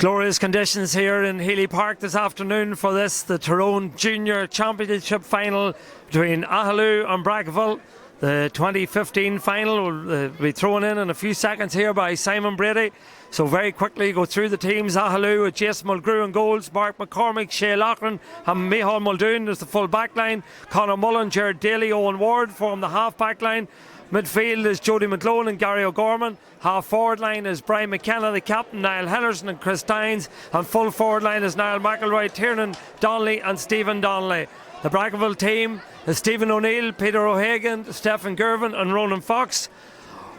Glorious conditions here in Healy Park this afternoon for the Tyrone Junior Championship final between Aghaloo and Brackaville. The 2015 final will be thrown in a few seconds here by Simon Brady. So very quickly go through the teams. Aghaloo with Jason Mulgrew in goals, Mark McCormick, Shea Loughran and Micheál Muldoon as the full back line. Conor Mullen, Gerard Daly, Owen Ward form the half back line. Midfield is Jody McLone and Gary O'Gorman. Half forward line is Brian McKenna, the captain, Niall Henderson and Chris Dines. And full forward line is Niall McElroy, Tiernan Donnelly and Stephen Donnelly. The Brackaville team is Stephen O'Neill, Peter O'Hagan, Stephen Gervin and Ronan Fox.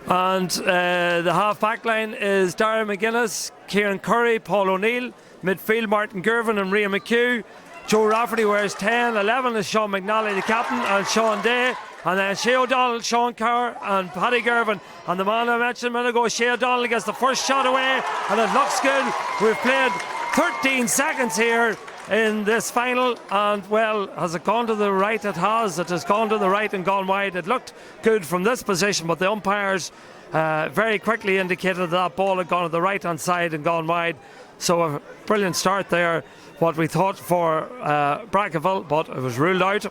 And the half back line is Darren McGuinness, Kieran Curry, Paul O'Neill. Midfield Martin Gervin and Ria McHugh. Joe Rafferty wears 10, 11 is Sean McNally, the captain, and Sean Day. And then Shea O'Donnell, Sean Carr and Paddy Gervin. And the man I mentioned a minute ago, Shea O'Donnell, gets the first shot away and it looks good. We've played 13 seconds here in this final, and well, has it gone to the right? It has. It has gone to the right and gone wide. It looked good from this position, but the umpires very quickly indicated that ball had gone to the right hand side and gone wide. So a brilliant start there, what we thought for Brackaville, but it was ruled out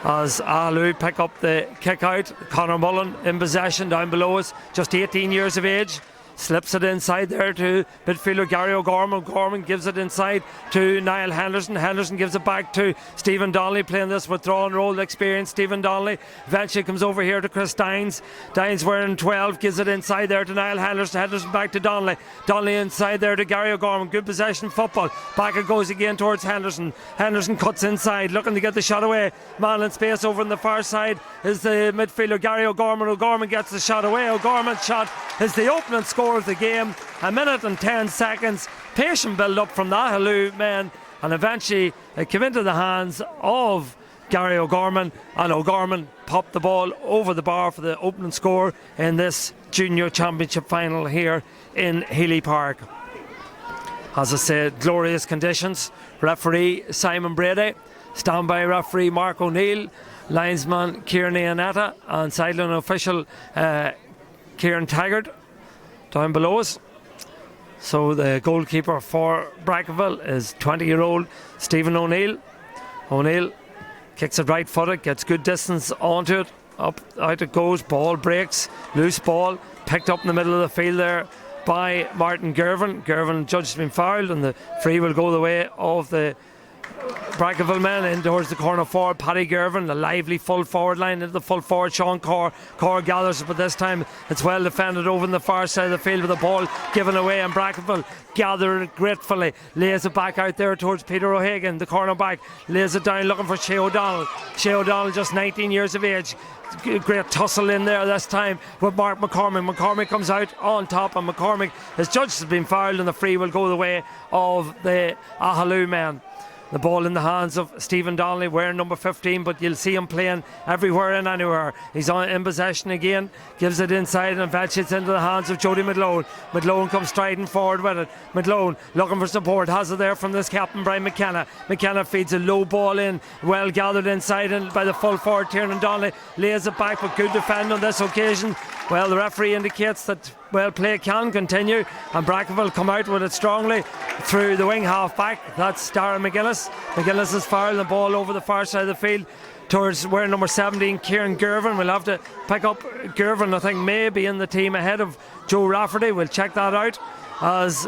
as Aghaloo pick up the kick out. Conor Mullen in possession down below us, just 18 years of age. Slips it inside there to midfielder Gary O'Gorman. O'Gorman gives it inside to Niall Henderson. Henderson gives it back to Stephen Donnelly, playing this withdrawn role experience. Stephen Donnelly eventually comes over here to Chris Dines. Dines wearing 12, gives it inside there to Niall Henderson. Henderson back to Donnelly. Donnelly inside there to Gary O'Gorman. Good possession football. Back it goes again towards Henderson. Henderson cuts inside, looking to get the shot away. Man in space over on the far side is the midfielder Gary O'Gorman. O'Gorman gets the shot away. O'Gorman's shot is the opening score of the game. 1 minute and 10 seconds. Patient build up from the Aghaloo men, and eventually it came into the hands of Gary O'Gorman, and O'Gorman popped the ball over the bar for the opening score in this junior championship final here in Healy Park. As I said, glorious conditions. Referee Simon Brady, standby referee Mark O'Neill, linesman Kieran Iannetta and sideline official Kieran Taggart down below us. So the goalkeeper for Brackaville is 20-year-old Stephen O'Neill. O'Neill kicks it right footed, gets good distance onto it, up out it goes, ball breaks, loose ball, picked up in the middle of the field there by Martin Gervin. Gervin judged been fouled, and the free will go the way of the Brackaville men in towards the corner forward. Paddy Gervin, the lively full forward line into the full forward. Sean Carr gathers it, but this time it's well defended over on the far side of the field with the ball given away, and Brackaville gather it gratefully, lays it back out there towards Peter O'Hagan, the corner back, lays it down looking for Shea O'Donnell. Shea O'Donnell, just 19 years of age. Great tussle in there this time with Mark McCormick. McCormick comes out on top, and McCormick, his judge has been fouled, and the free will go the way of the Aghaloo men. The ball in the hands of Stephen Donnelly, wearing number 15, but you'll see him playing everywhere and anywhere. He's in possession again, gives it inside, and eventually it's into the hands of Jody McLone. McLone comes striding forward with it. McLone looking for support, has it there from this captain Brian McKenna. McKenna feeds a low ball in, well gathered inside and by the full forward Tiernan Donnelly, lays it back, but good defend on this occasion. Well, the referee indicates that play can continue, and Brackaville come out with it strongly through the wing half back. That's Darren McGuinness. McGuinness has fouled the ball over the far side of the field towards wearing number 17 Kieran Gervin. We'll have to pick up Gervin, I think, may be in the team ahead of Joe Rafferty. We'll check that out, as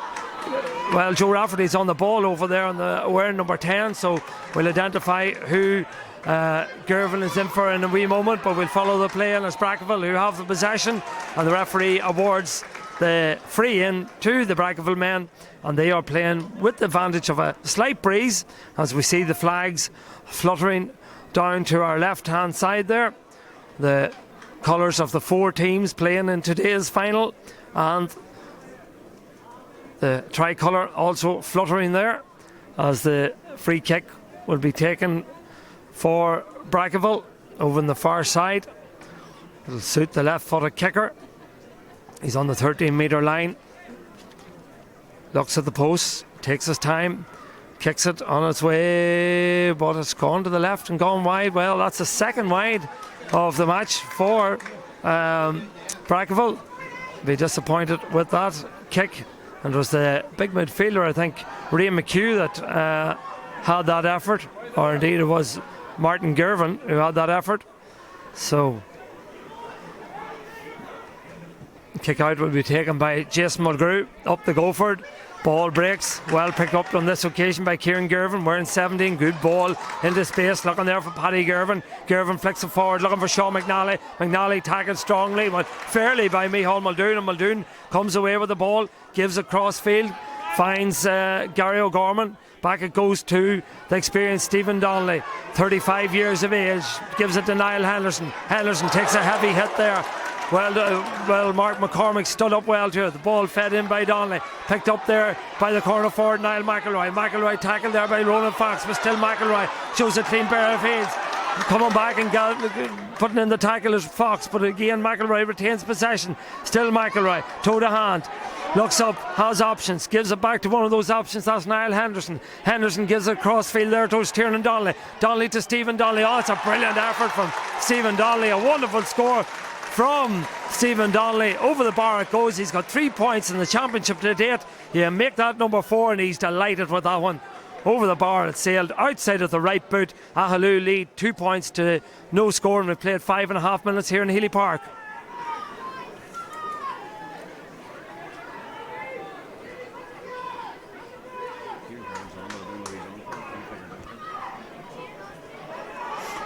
well Joe Rafferty's on the ball over there on the wearing number 10, so we'll identify who Gervin is in for in a wee moment, but we'll follow the play, and it's Brackaville who have the possession, and the referee awards the free in to the Brackaville men, and they are playing with the advantage of a slight breeze as we see the flags fluttering down to our left hand side there, the colours of the four teams playing in today's final, and the tricolour also fluttering there as the free kick will be taken for Brackaville over on the far side. It'll suit the left-footed kicker. He's on the 13-metre line, looks at the post, takes his time, kicks it on its way, but it's gone to the left and gone wide. Well, that's the second wide of the match for Brackaville. Be disappointed with that kick And it was the big midfielder, I think, Ray McHugh, that had that effort, or indeed it was Martin Girvan who had that effort. So kick out will be taken by Jason Mulgrew. Up the Goford. Ball breaks, well picked up on this occasion by Kieran Girvan, wearing 17. Good ball into space, looking there for Paddy Girvan. Girvan flicks it forward, looking for Sean McNally. McNally tackled strongly, but fairly by Micheál Muldoon, and Muldoon comes away with the ball, gives it cross field, finds Gary O'Gorman. Back it goes to the experienced Stephen Donnelly, 35 years of age, gives it to Niall Henderson. Henderson takes a heavy hit there. Well, Mark McCormick stood up well to it. The ball fed in by Donnelly. Picked up there by the corner forward, Niall McElroy. McElroy tackled there by Roland Fox, but still McElroy shows a clean pair of hands. Coming back and putting in the tackle is Fox, but again McElroy retains possession. Still McElroy, toe to hand. Looks up, has options, gives it back to one of those options. That's Niall Henderson. Henderson gives it cross field there towards Tiernan Donnelly. Donnelly to Stephen Donnelly. Oh, it's a brilliant effort from Stephen Donnelly. A wonderful score from Stephen Donnelly. Over the bar it goes. He's got 3 points in the championship to date. Yeah, make that number 4, and he's delighted with that one. Over the bar it sailed outside of the right boot. Aghaloo lead 2 points to no score, and we played 5.5 minutes here in Healy Park.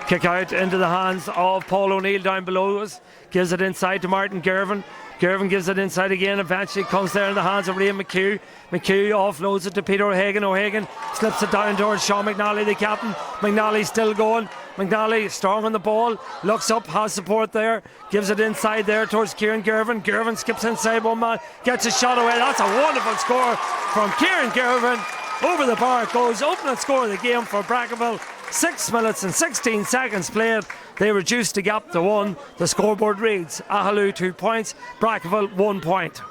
Kick out into the hands of Paul O'Neill down below us. Gives it inside to Martin Girvan. Girvan gives it inside again. Eventually comes there in the hands of Ray McHugh. McHugh offloads it to Peter O'Hagan. O'Hagan slips it down towards Sean McNally, the captain. McNally still going. McNally strong on the ball. Looks up, has support there. Gives it inside there towards Kieran Girvan. Girvan skips inside one man. Gets a shot away. That's a wonderful score from Kieran Girvan. Over the bar it goes. Opening score of the game for Brackaville. 6 minutes and 16 seconds played. They reduced the gap to 1. The scoreboard reads Aghaloo 2 points, Brackaville 1 point.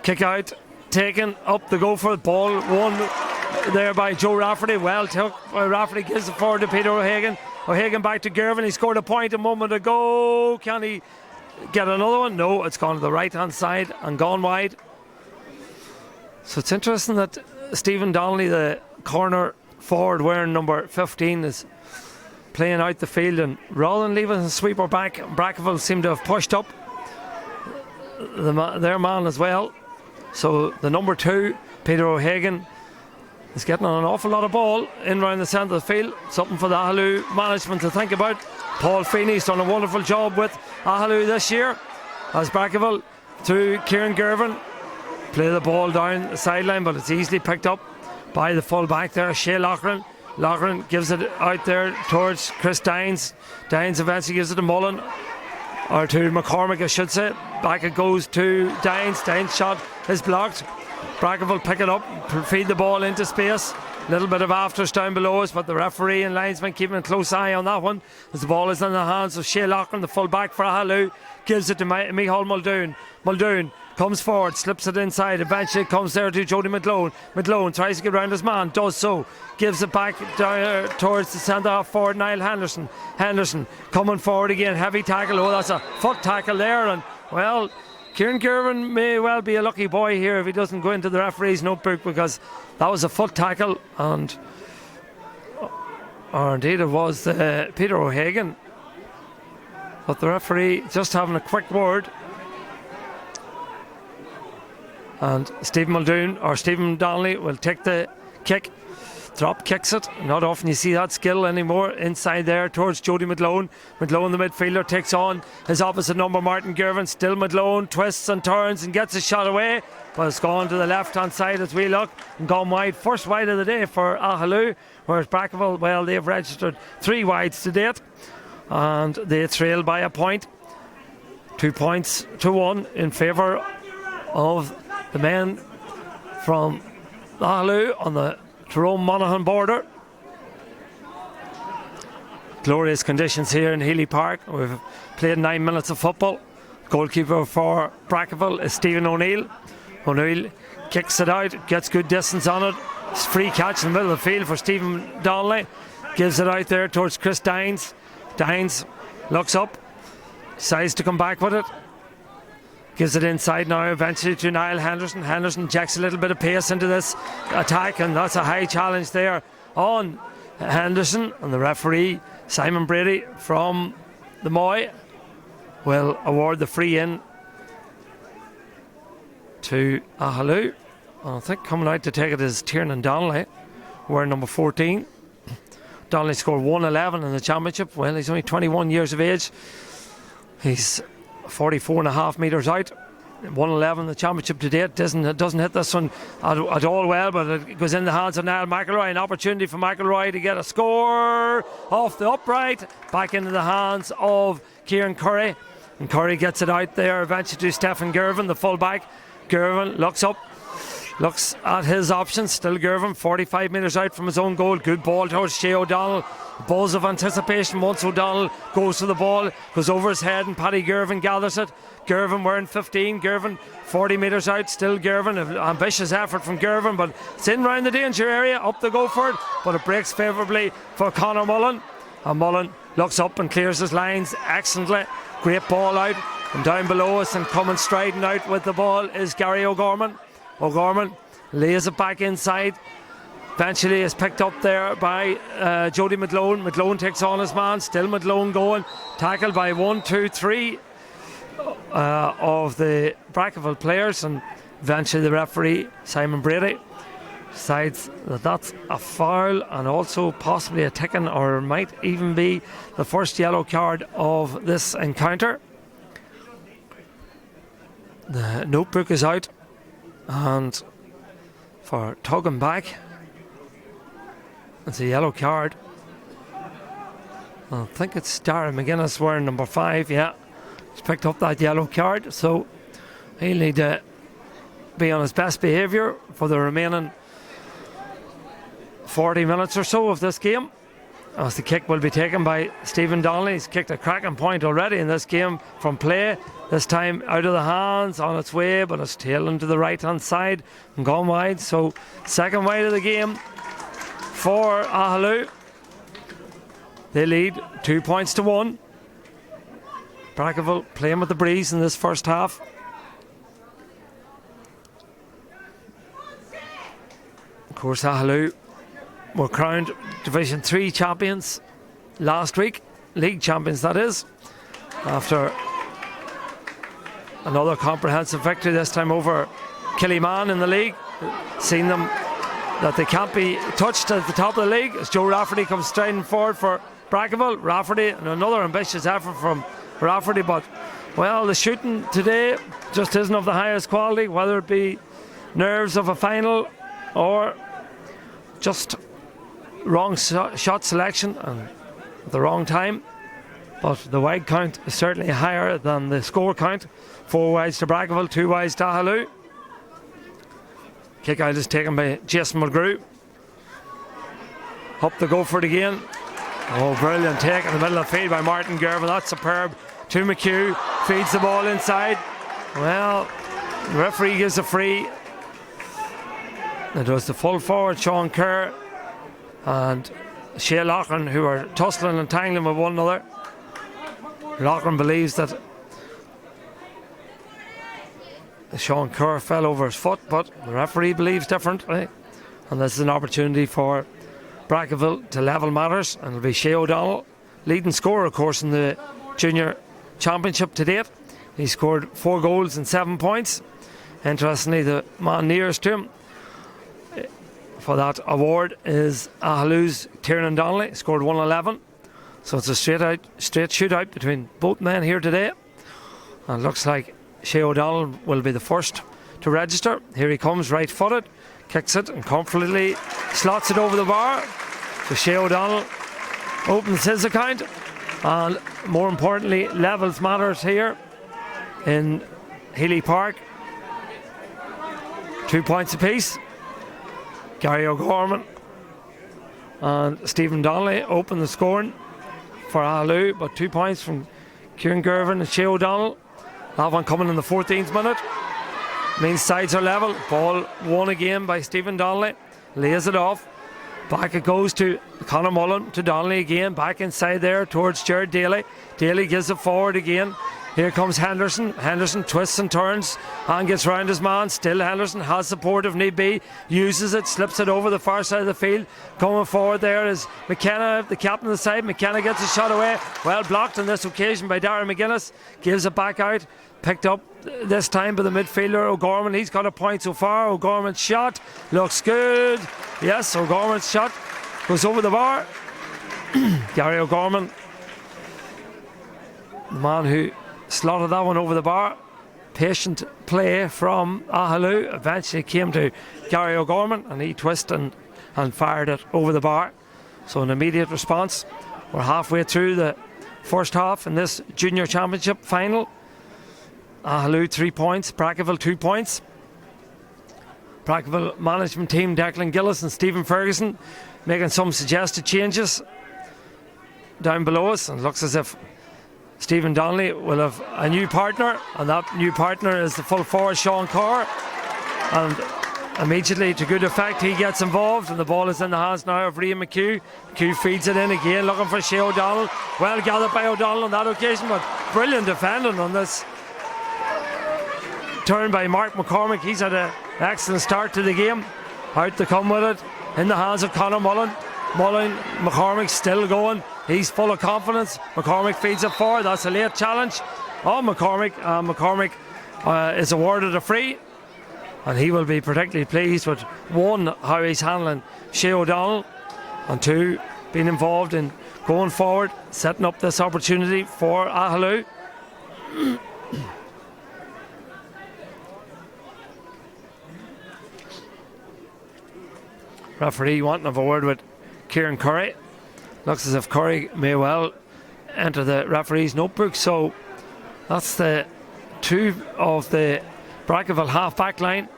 Kick out, taken up the go for the ball. Won there by Joe Rafferty. Well took. Rafferty gives it forward to Peter O'Hagan. O'Hagan back to Girvan. He scored a point a moment ago. Can he get another one? No, it's gone to the right hand side and gone wide. So it's interesting that Stephen Donnelly, the corner forward wearing number 15, is playing out the field, and rather than leaving the sweeper back, Brackaville seem to have pushed up their man as well. So the number 2, Peter O'Hagan, is getting on an awful lot of ball in round the centre of the field. Something for the Aghaloo management to think about. Paul Feeney's done a wonderful job with Aghaloo this year. As Brackaville through Kieran Girvan play the ball down the sideline, but it's easily picked up by the full back there, Shea Loughran. Loughran gives it out there towards Chris Dines. Dines eventually gives it to Mullen, or to McCormick I should say. Back it goes to Dines. Dines' shot is blocked. Brackaville pick it up, feed the ball into space. Little bit of afters down below us, but the referee and linesman keeping a close eye on that one, as the ball is in the hands of Shea Loughran, the full back for Aghaloo. Gives it to Micheál Muldoon. Muldoon comes forward, slips it inside, eventually comes there to Jody McLone. McLone tries to get round his man, does so, gives it back down towards the centre half forward, Niall Henderson. Henderson coming forward again, heavy tackle. Oh, that's a foot tackle there, and well, Kieran Girvan may well be a lucky boy here if he doesn't go into the referee's notebook, because that was a foot tackle, and or indeed it was Peter O'Hagan. But the referee just having a quick word, and Stephen Muldoon or Stephen Donnelly will take the kick. Drop kicks it. Not often you see that skill anymore. Inside there towards Jody McLone. McLone, the midfielder, takes on his opposite number, Martin Girvan. Still McLone twists and turns and gets a shot away, but it's gone to the left hand side as we look and gone wide. First wide of the day for Aghaloo, whereas Brackaville, well, they've registered 3 wides to date, and they trail by a point. 2 points to 1 in favour of the men from Aghaloo on the Tyrone Monaghan border. Glorious conditions here in Healy Park. We've played 9 minutes of football. Goalkeeper for Brackaville is Stephen O'Neill. O'Neill kicks it out, gets good distance on it. It's free catch in the middle of the field for Stephen Donnelly. Gives it out there towards Chris Dines. Dines looks up, decides to come back with it. Gives it inside now eventually to Niall Henderson. Henderson injects a little bit of pace into this attack, and that's a high challenge there on Henderson. And the referee, Simon Brady from the Moy, will award the free in to Aghaloo. I think coming out to take it is Tiernan Donnelly, wearing number 14. Donnelly scored 111 in the championship. Well, he's only 21 years of age. He's 44.5 metres out. 111 in the championship to date. Doesn't hit this one at all well, but it goes in the hands of Niall McElroy. An opportunity for McElroy to get a score off the upright. Back into the hands of Kieran Curry. And Curry gets it out there eventually to Stephen Gervin, the fullback. Gervin looks up, looks at his options. Still Gervin, 45 metres out from his own goal. Good ball towards Shea O'Donnell. Buzz of anticipation once O'Donnell goes to the ball, goes over his head, and Paddy Gervin gathers it. Gervin wearing 15. Gervin 40 metres out. Still Gervin. An ambitious effort from Gervin, but it's in round the danger area. Up the go for it, but it breaks favourably for Conor Mullen. And Mullen looks up and clears his lines excellently. Great ball out. And down below us and coming striding out with the ball is Gary O'Gorman. O'Gorman lays it back inside. Eventually is picked up there by Jody McLone. McLone takes on his man. Still McLone going. Tackled by 1, 2, 3 of the Brackaville players. And eventually the referee, Simon Brady, decides that that's a foul and also possibly a ticking, or might even be the first yellow card of this encounter. The notebook is out, and for tugging back, it's a yellow card. I think it's Darren McGuinness wearing number 5. Yeah, he's picked up that yellow card, so he'll need to be on his best behaviour for the remaining 40 minutes or so of this game, as the kick will be taken by Stephen Donnelly. He's kicked a cracking point already in this game from play. This time out of the hands, on its way, but it's tailing to the right hand side and gone wide. So second wide of the game for Aghaloo. They lead 2 points to 1. Brackaville playing with the breeze in this first half. Of course, Aghaloo were crowned Division 3 champions last week, league champions that is, after another comprehensive victory, this time over Killyman in the league. Seen them that they can't be touched at the top of the league, as Joe Rafferty comes striding forward for Brackaville. Rafferty, and another ambitious effort from Rafferty, but well, the shooting today just isn't of the highest quality, whether it be nerves of a final or just wrong shot selection and the wrong time. But the wide count is certainly higher than the score count. 4 wides to Brackaville, 2 wides to Aghaloo. Kick out is taken by Jason McGrew. Up the go for it again. Oh, brilliant take in the middle of the field by Martin Gervin. That's superb. To McHugh, feeds the ball inside. Well, the referee gives a free. It was the full forward Sean Kerr and Shea Loughran who are tussling and tangling with one another. Loughran believes that Sean Kerr fell over his foot, but the referee believes differently, and this is an opportunity for Brackaville to level matters, and it'll be Shea O'Donnell, leading scorer of course in the junior championship to date. He scored 4 goals and 7 points. Interestingly, the man nearest to him for that award is Aghaloo's Tiernan Donnelly, scored 111. So it's a straight shootout between both men here today, and it looks like Shea O'Donnell will be the first to register. Here he comes, right footed, kicks it and comfortably slots it over the bar. So Shea O'Donnell opens his account, and more importantly levels matters here in Healy Park. 2 points apiece. Gary O'Gorman and Stephen Donnelly open the scoring for Aghaloo, but 2 points from Kieran Gervin and Shea O'Donnell. That one coming in the 14th minute. Means sides are level. Ball won again by Stephen Donnelly. Lays it off. Back it goes to Conor Mullen, to Donnelly again. Back inside there towards Jared Daly. Daly gives it forward again. Here comes Henderson. Henderson twists and turns and gets round his man. Still Henderson has support if need be. Uses it, slips it over the far side of the field. Coming forward there is McKenna, the captain of the side. McKenna gets a shot away. Well blocked on this occasion by Darren McGuinness. Gives it back out. Picked up this time by the midfielder O'Gorman. He's got a point so far. O'Gorman's shot looks good. Yes, O'Gorman's shot goes over the bar. Gary O'Gorman, the man who slotted that one over the bar. Patient play from Aghaloo. Eventually came to Gary O'Gorman and he twisted and fired it over the bar. So an immediate response. We're halfway through the first half in this junior championship final. Aghaloo 3 points, Brackaville 2 points. Brackaville management team Declan Gillis and Stephen Ferguson making some suggested changes down below us, and it looks as if Stephen Donnelly will have a new partner, and that new partner is the full forward Sean Carr, and immediately to good effect he gets involved, and the ball is in the hands now of Rian McHugh. McHugh feeds it in again, looking for Shea O'Donnell. Well gathered by O'Donnell on that occasion, but brilliant defending on this turn by Mark McCormick. He's had an excellent start to the game. Out to come with it in the hands of Conor Mullen. McCormick still going. He's full of confidence. McCormick feeds it forward. That's a late challenge on McCormick. McCormick is awarded a free, and he will be particularly pleased with, one, how he's handling Shea O'Donnell, and two, being involved in going forward, setting up this opportunity for Aghaloo. Referee wanting to have a word with Kieran Curry. Looks as if Curry may well enter the referee's notebook. So that's the two of the Brackaville half-back line,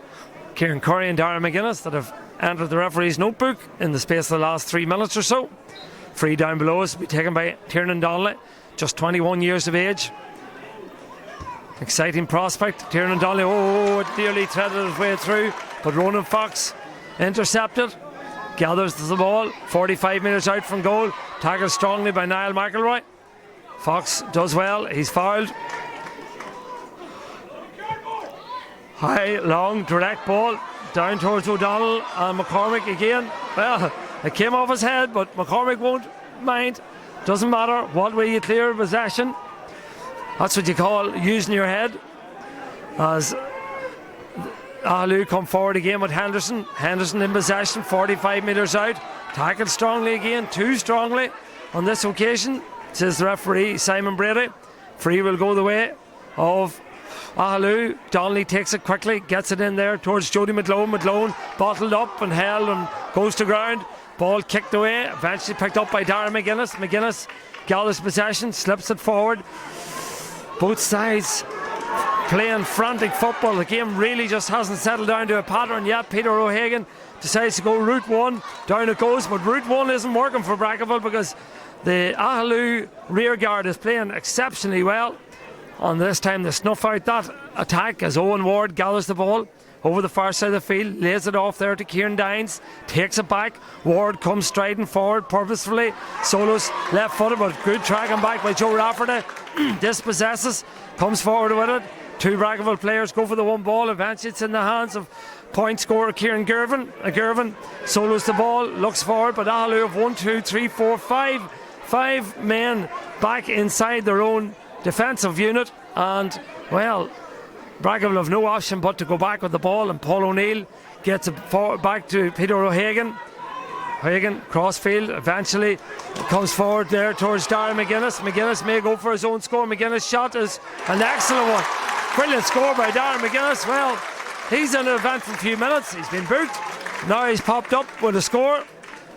Kieran Curry and Darren McGuinness, that have entered the referee's notebook in the space of the last 3 minutes or so. Free down below us will be taken by Tiernan Donnelly, just 21 years of age. Exciting prospect. Tiernan Donnelly, it nearly threaded his way through, but Ronan Fox intercepted. Gathers the ball 45 metres out from goal. Tackled strongly by Niall McElroy. Fox does well. He's fouled. High, long, direct ball down towards O'Donnell and McCormick again. Well, it came off his head, but McCormick won't mind. Doesn't matter what way you clear possession. That's what you call using your head. As Aghaloo come forward again with Henderson. Henderson in possession, 45 metres out. Tackled strongly again, too strongly on this occasion, says the referee Simon Brady. Free will go the way of Aghaloo. Donnelly takes it quickly, gets it in there towards Jody McLone. McLone bottled up and held and goes to ground. Ball kicked away, eventually picked up by Darren McGuinness. McGuinness gathers possession, slips it forward. Both sides playing frantic football. The game really just hasn't settled down to a pattern yet. Peter O'Hagan decides to go route one. Down it goes, but route one isn't working for Brackaville because the Aghaloo rear guard is playing exceptionally well. And this time they snuff out that attack as Owen Ward gathers the ball over the far side of the field, lays it off there to Kieran Dines, takes it back. Ward comes striding forward purposefully. Solos left footed, but good tracking back by Joe Rafferty. Dispossesses, comes forward with it. Two Brackaville players go for the one ball. Eventually it's in the hands of point scorer Kieran Gervin. Gervin solos the ball, looks forward, but Aghaloo have 1, 2, 3, 4, 5 men back inside their own defensive unit, and well, Brackaville have no option but to go back with the ball, and Paul O'Neill gets it forward back to Peter O'Hagan. O'Hagan crossfield, eventually comes forward there towards Darren McGuinness. McGuinness may go for his own score. McGuinness' shot is an excellent one. Brilliant score by Darren McGuinness. Well, he's in an event for a few minutes. He's been booked. Now he's popped up with a score,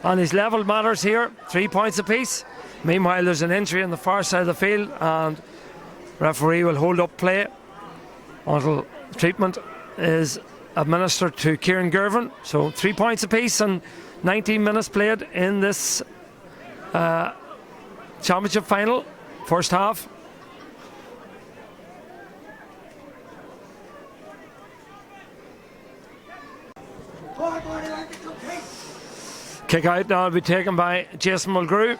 and he's levelled matters here. 3 points apiece. Meanwhile, there's an injury on the far side of the field, and referee will hold up play until treatment is administered to Kieran Gervin. So 3 points apiece and 19 minutes played in this championship final, first half. Kick out now will be taken by Jason Mulgrew.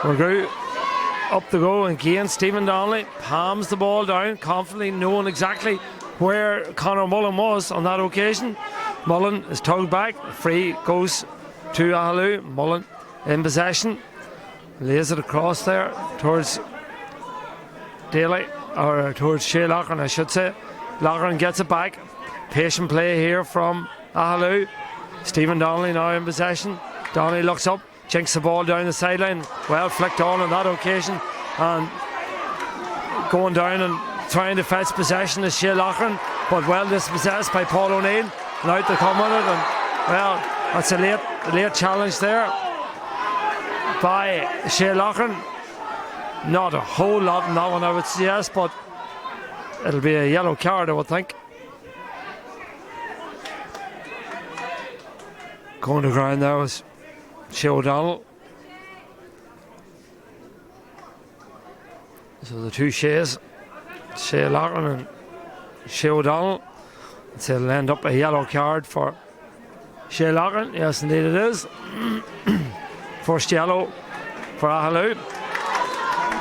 Mulgrew up the go, and again Stephen Donnelly palms the ball down, confidently knowing exactly where Conor Mullen was on that occasion. Mullen is tugged back, free goes to Aghaloo. Mullen in possession, lays it across there towards Daly, or towards Shea Loughran I should say. Loughran gets it back, patient play here from Aghaloo. Stephen Donnelly now in possession. Donnelly looks up, jinks the ball down the sideline, well flicked on that occasion, and going down and trying to fetch possession is Shea Loughran, but well dispossessed by Paul O'Neill, and out they come with it, and well, that's a late challenge there by Shea Loughran. Not a whole lot in that one I would suggest, but it'll be a yellow card I would think. Going to ground there was Shea O'Donnell. So the two Sheas, Shea Loughran and Shea O'Donnell. So it'll end up a yellow card for Shea Loughran. Yes, indeed it is. First yellow for Aghaloo.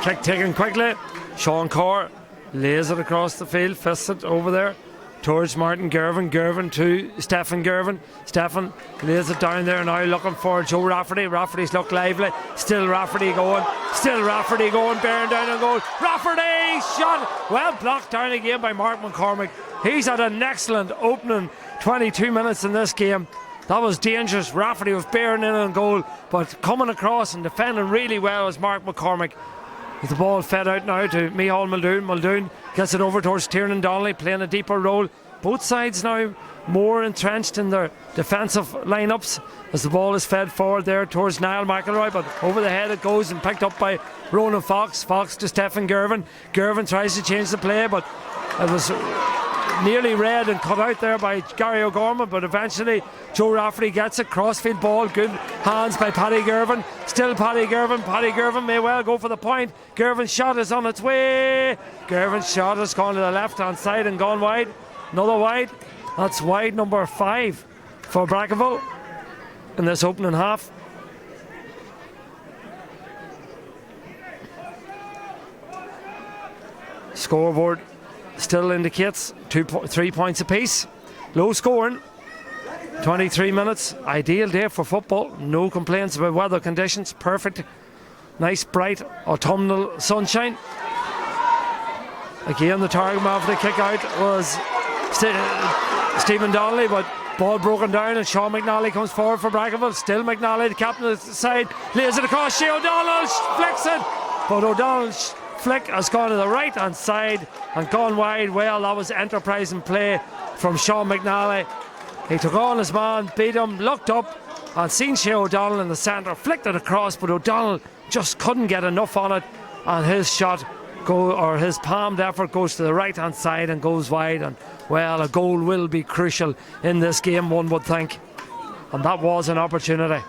Kick taken quickly. Sean Corr lays it across the field, fists it over there towards Martin Gervin. Gervin to Stephen Gervin. Stephen lays it down there now, looking for Joe Rafferty. Rafferty's look lively. Still Rafferty going. Bearing down on goal. Rafferty shot. Well blocked down again by Mark McCormick. He's had an excellent opening 22 minutes in this game. That was dangerous. Rafferty was bearing in on goal, but coming across and defending really well was Mark McCormick. With the ball fed out now to Micheál Muldoon. Muldoon gets it over towards Tiernan Donnelly, playing a deeper role. Both sides now more entrenched in their defensive lineups as the ball is fed forward there towards Niall McElroy, but over the head it goes and picked up by Ronan Fox. Fox to Stephen Gervin. Gervin tries to change the play, but it was nearly read and cut out there by Gary O'Gorman, but eventually Joe Rafferty gets it. Crossfield ball, good hands by Paddy Gervin. Still Paddy Gervin. Paddy Gervin may well go for the point. Gervin's shot is on its way. Gervin's shot has gone to the left hand side and gone wide. Another wide. That's wide number 5 for Brackaville in this opening half. Scoreboard still indicates 3 points apiece. Low scoring. 23 minutes. Ideal day for football. No complaints about weather conditions. Perfect. Nice bright autumnal sunshine. Again, the target man for the kick out was Stephen Donnelly, but ball broken down and Sean McNally comes forward for Brackaville. Still McNally, the captain of the side, lays it across. Shea O'Donnell flicks it, but O'Donnell's flick has gone to the right hand side and gone wide. Well, that was enterprising play from Sean McNally. He took on his man, beat him, looked up and seen Shea O'Donnell in the centre, flicked it across, but O'Donnell just couldn't get enough on it, and his shot his palmed effort goes to the right hand side and goes wide. And well, a goal will be crucial in this game, one would think, and that was an opportunity.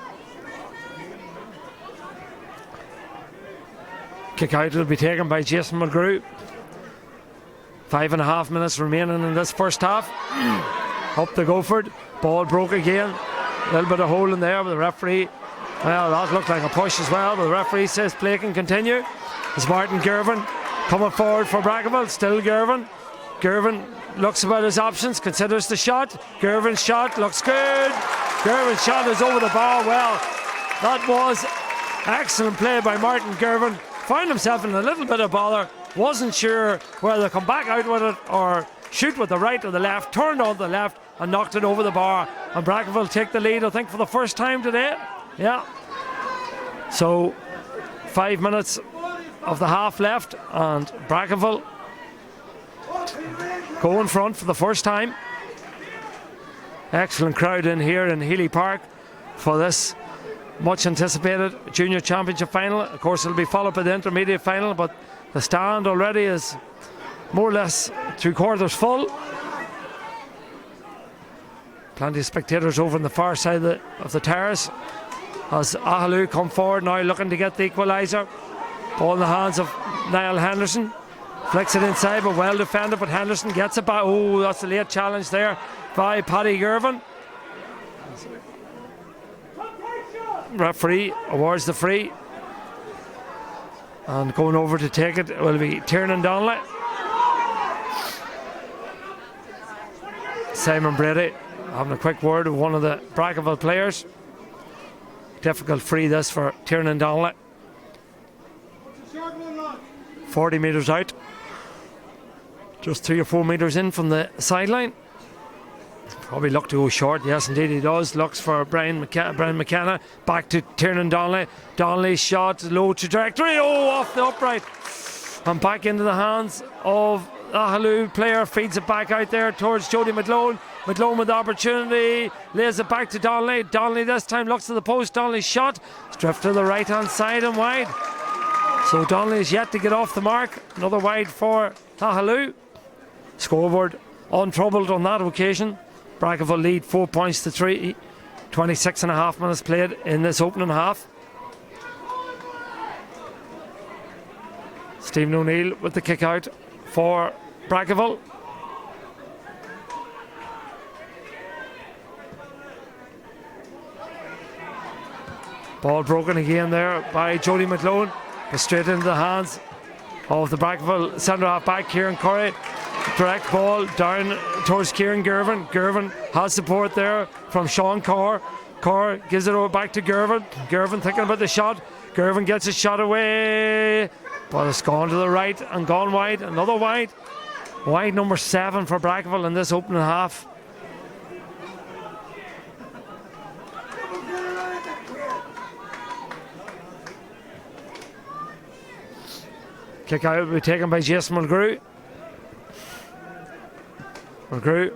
Kick out will be taken by Jason Mulgrew. 5.5 minutes remaining in this first half. Up the Goford. Ball broke again. A little bit of hole in there, but the referee, well, that looked like a push as well, but the referee says play can continue. It's Martin Gervin coming forward for Brackaville. Still Gervin. Gervin looks about his options, considers the shot. Gervin's shot looks good. Gervin's shot is over the bar. Well, that was excellent play by Martin Gervin. Found himself in a little bit of bother. Wasn't sure whether to come back out with it or shoot with the right or the left. Turned on the left and knocked it over the bar. And Brackaville take the lead, I think, for the first time today. Yeah. So 5 minutes of the half left, and Brackaville go in front for the first time. Excellent crowd in here in Healy Park for this much anticipated junior championship final. Of course, it'll be followed by the intermediate final, but the stand already is more or less 3/4 full. Plenty of spectators over on the far side of the terrace as Aghaloo come forward now, looking to get the equaliser. Ball in the hands of Niall Henderson. Flicks it inside, but well defended, but Henderson gets it back. Oh, that's a late challenge there by Paddy Gervin. referee awards the free. And going over to take it will be Tiernan Donnelly. Simon Brady having a quick word with one of the Brackaville players. Difficult free this for Tiernan Donnelly. 40 metres out. Just 3 or 4 metres in from the sideline. Probably look to go short. Yes, indeed he does. Looks for Brian McKenna. Back to Tiernan Donnelly. Donnelly's shot, low trajectory. Oh, off the upright. And back into the hands of Aghaloo player. Feeds it back out there towards Jody McLone. McLone with the opportunity. Lays it back to Donnelly. Donnelly this time looks to the post. Donnelly's shot. It's drifted to the right hand side and wide. So Donnelly is yet to get off the mark. Another wide for Aghaloo. Scoreboard untroubled on that occasion. Brackaville lead 4 points to 3. 26 and a half minutes played in this opening half. Stephen O'Neill with the kick out for Brackaville. Ball broken again there by Jody McLone. Straight into the hands of the Brackaville centre half back Kieran Curry. Direct ball down towards Kieran Gervin. Gervin has support there from Sean Carr. Carr gives it over back to Gervin. Gervin thinking about the shot. Gervin gets a shot away, but it's gone to the right and gone wide. Another wide. Wide number 7 for Brackaville in this opening half. Kick out will be taken by Jason Mulgrew. Mulgrew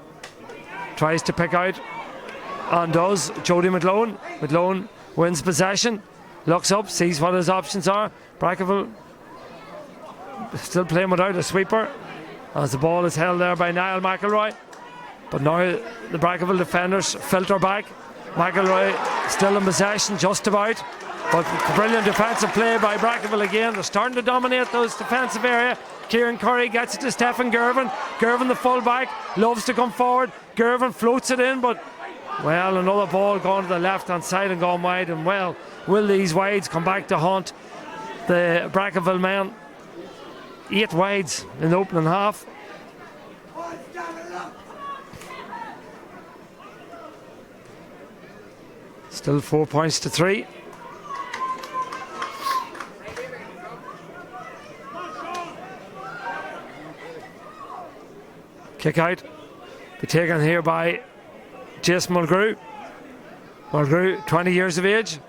tries to pick out and does. Jody McLone. McLone wins possession. Looks up, sees what his options are. Brackaville still playing without a sweeper as the ball is held there by Niall McElroy. But now the Brackaville defenders filter back. McElroy still in possession, just about. But brilliant defensive play by Brackaville again. They're starting to dominate those defensive area. Kieran Curry gets it to Stephen Gervin. Gervin, the fullback, loves to come forward. Gervin floats it in, but, well, another ball gone to the left-hand side and gone wide. And, well, will these wides come back to haunt the Brackaville men? 8 wides in the opening half. Still 4 points to 3. Kick out. Be taken here by Jason Mulgrew. Mulgrew, 20 years of age.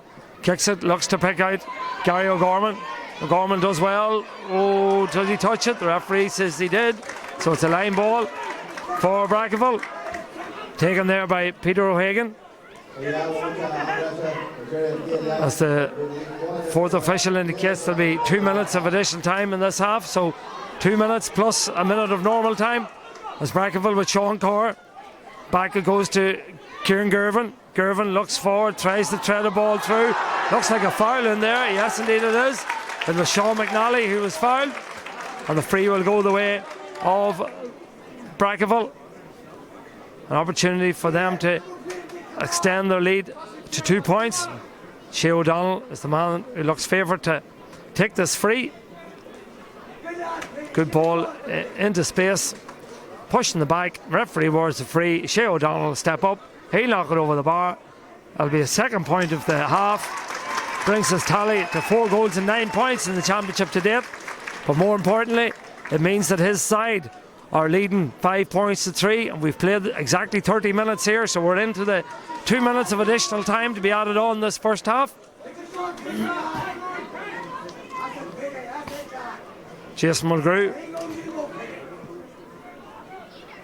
Kicks it, looks to pick out Gary O'Gorman. O'Gorman does well. Oh, does he touch it? The referee says he did. So it's a line ball for Brackaville. Taken there by Peter O'Hagan. As the fourth official indicates, there'll be 2 minutes of additional time in this half. So 2 minutes plus a minute of normal time. As Brackaville with Sean Carr. Back it goes to Kieran Gervin. Gervin looks forward, tries to thread the ball through. Looks like a foul in there. Yes, indeed it is. It was Sean McNally who was fouled. And the free will go the way of Brackaville. An opportunity for them to extend their lead to 2 points. Shea O'Donnell is the man who looks favoured to take this free. Good ball into space. Pushing the back, referee awards the free. Shea O'Donnell will step up, he'll knock it over the bar. That'll be a second point of the half. Brings his tally to 4 goals and 9 points in the championship to date. But more importantly, it means that his side are leading 5 points to 3, and we've played exactly 30 minutes here, so we're into the 2 minutes of additional time to be added on this first half. Jason Mulgrew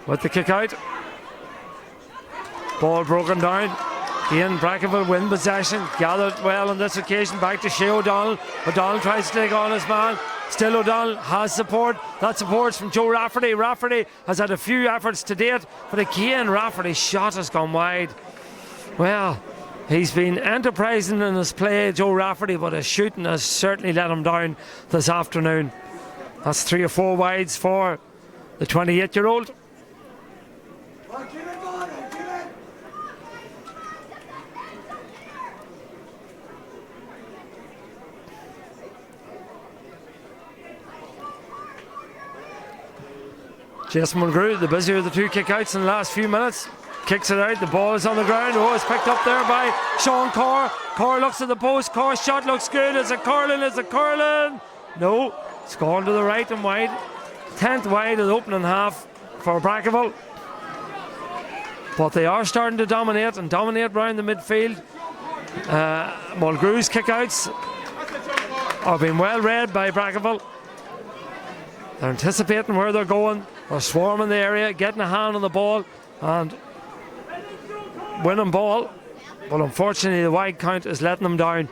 with the kick out. Ball broken down. Again, Brackaville win possession. Gathered well on this occasion. Back to Shea O'Donnell. O'Donnell tries to take on his man. Still O'Donnell has support. That support's from Joe Rafferty. Rafferty has had a few efforts to date, but again, Rafferty's shot has gone wide. Well, he's been enterprising in his play, Joe Rafferty, but his shooting has certainly let him down this afternoon. That's 3 or 4 wides for the 28-year-old. Jason Mulgrew, the busier of the two kickouts in the last few minutes. Kicks it out, the ball is on the ground. Oh, it's picked up there by Sean Corr. Corr looks at the post, Corr's shot looks good. Is it curling? No, it's gone to the right and wide. 10th wide of the opening half for Brackaville. But they are starting to dominate round the midfield. Mulgrew's kickouts are being well read by Brackaville. They're anticipating where they're going. They're swarming the area, getting a hand on the ball and winning ball. But unfortunately the wide count is letting them down.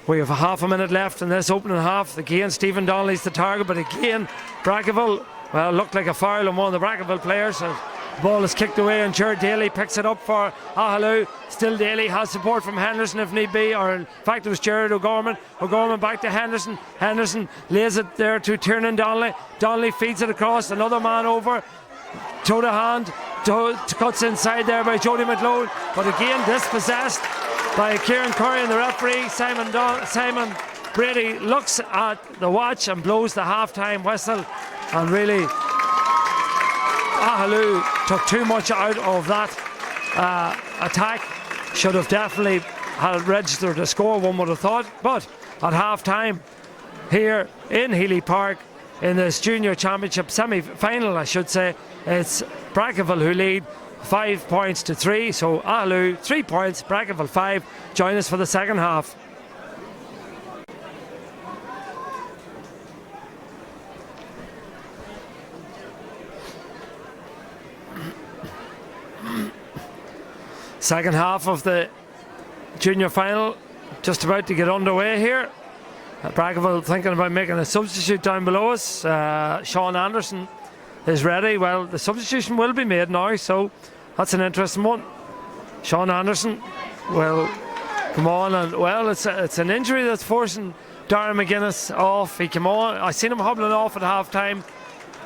We have a half a minute left in this opening half. Again, Stephen Donnelly's the target, but again, Brackaville, well, looked like a foul on one of the Brackaville players. The ball is kicked away and Jared Daly picks it up for Aghaloo. Still Daly has support from Henderson if need be, or in fact it was Jared O'Gorman. O'Gorman back to Henderson. Henderson lays it there to Tiernan Donnelly. Donnelly feeds it across, another man over. Toe to hand, cuts inside there by Jody McLeod, but again dispossessed by Kieran Curry, and the referee Simon Brady looks at the watch and blows the half-time whistle. And really Aghaloo took too much out of that attack. Should have definitely had registered a score, one would have thought. But at half-time here in Healy Park in this junior championship semi-final, I should say, it's Brackaville who lead 5 points to 3. So Aghaloo 3 points, Brackaville 5. Join us for the second half. Second half of the junior final just about to get underway here. Brackaville thinking about making a substitute down below us. Sean Anderson is ready. Well, the substitution will be made now, so that's an interesting one. Sean Anderson will come on, and well, it's an injury that's forcing Darren McGuinness off. He came on, I seen him hobbling off at half time.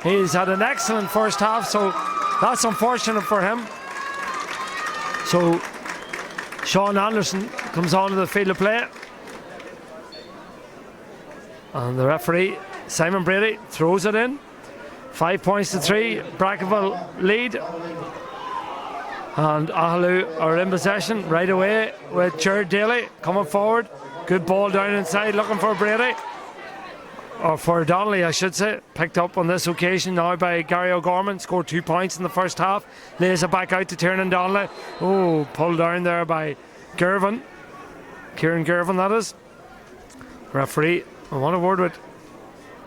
He's had an excellent first half, so that's unfortunate for him. So Sean Anderson comes onto the field of play, and the referee Simon Brady throws it in. 5 points to 3, Brackaville lead, and Aghaloo are in possession right away with Jared Daly coming forward. Good ball down inside, looking for Brady, or for Donnelly I should say. Picked up on this occasion now by Gary O'Gorman. Scored 2 points in the first half. Lays it back out to Tiernan Donnelly. Oh, pulled down there by Kieran Gervin, that is. Referee, I want a word with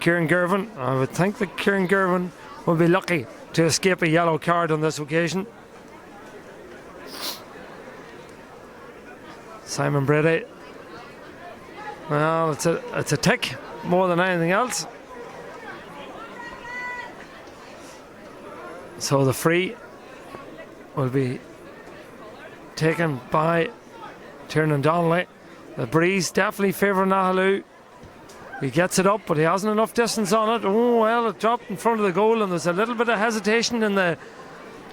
Kieran Gervin. I would think that Kieran Gervin would be lucky to escape a yellow card on this occasion. Simon Brady, well, it's a tick more than anything else. So the free will be taken by Tiernan Donnelly. The breeze definitely favouring Aghaloo. He gets it up, but he hasn't enough distance on it. Oh, well, it dropped in front of the goal, and there's a little bit of hesitation in the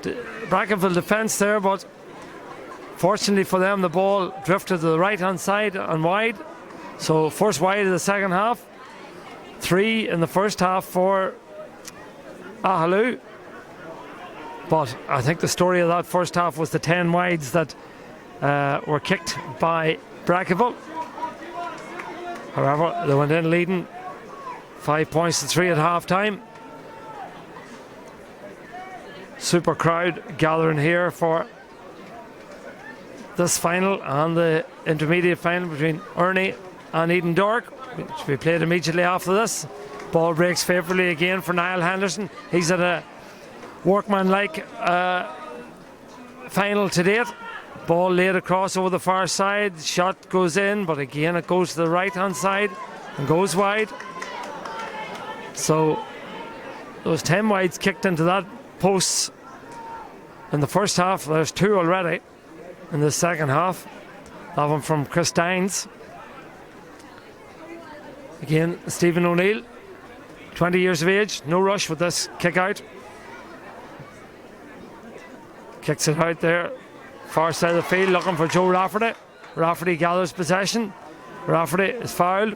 Brackaville defence there, but fortunately for them, the ball drifted to the right-hand side and wide. So first wide of the second half. 3 in the first half for Aghaloo. But I think the story of that first half was the 10 wides that were kicked by Brackaville. However, they went in leading 5 points to 3 at half time. Super crowd gathering here for this final and the intermediate final between Ernie and Eden Dork, which will be played immediately after this. Ball breaks favourably again for Niall Henderson. He's at a workman-like final to date. Ball laid across over the far side. Shot goes in, but again it goes to the right-hand side and goes wide. So those 10 wides kicked into that post in the first half. There's 2 already in the second half. That one from Chris Dines. Again, Stephen O'Neill, 20 years of age, no rush with this kick out. Kicks it out there, far side of the field, looking for Joe Rafferty. Rafferty gathers possession. Rafferty is fouled,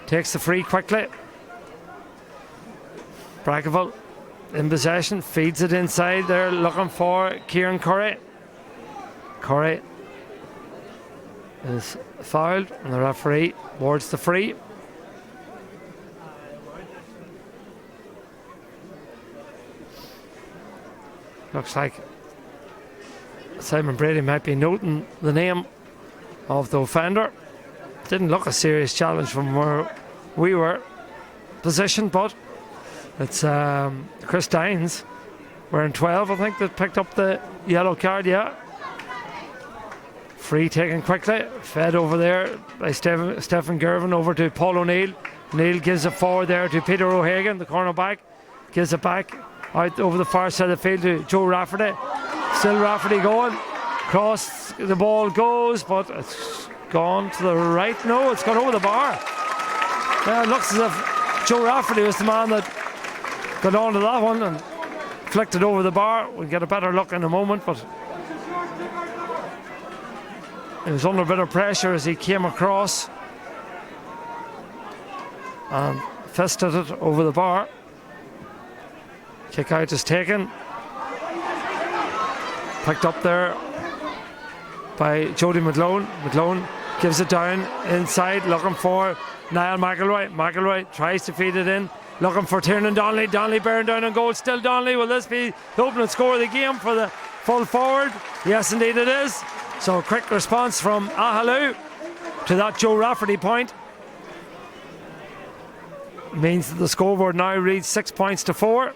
takes the free quickly. Brackaville in possession, feeds it inside there, looking for Kieran Curry. Curry is fouled, and the referee awards the free. Looks like Simon Brady might be noting the name of the offender. Didn't look a serious challenge from where we were positioned, but it's Chris Dines wearing 12, I think, that picked up the yellow card. Yeah. Free taken quickly, fed over there by Stephen Gervin over to Paul O'Neill. O'Neill gives it forward there to Peter O'Hagan, the cornerback. Gives it back out over the far side of the field to Joe Rafferty. Still Rafferty going. Cross the ball goes, but it's gone to the right. No, it's gone over the bar. It looks as if Joe Rafferty was the man that got onto that one and flicked it over the bar. We'll get a better look in a moment, but he was under a bit of pressure as he came across and fisted it over the bar. Kick out is taken. Picked up there by Jody McLone. McLone gives it down inside, looking for Niall McElroy. McElroy tries to feed it in, looking for Tiernan Donnelly. Donnelly bearing down on goal. Still Donnelly. Will this be the opening score of the game for the full forward? Yes, indeed it is. So a quick response from Aghaloo to that Joe Rafferty point means that the scoreboard now reads 6 points to 4.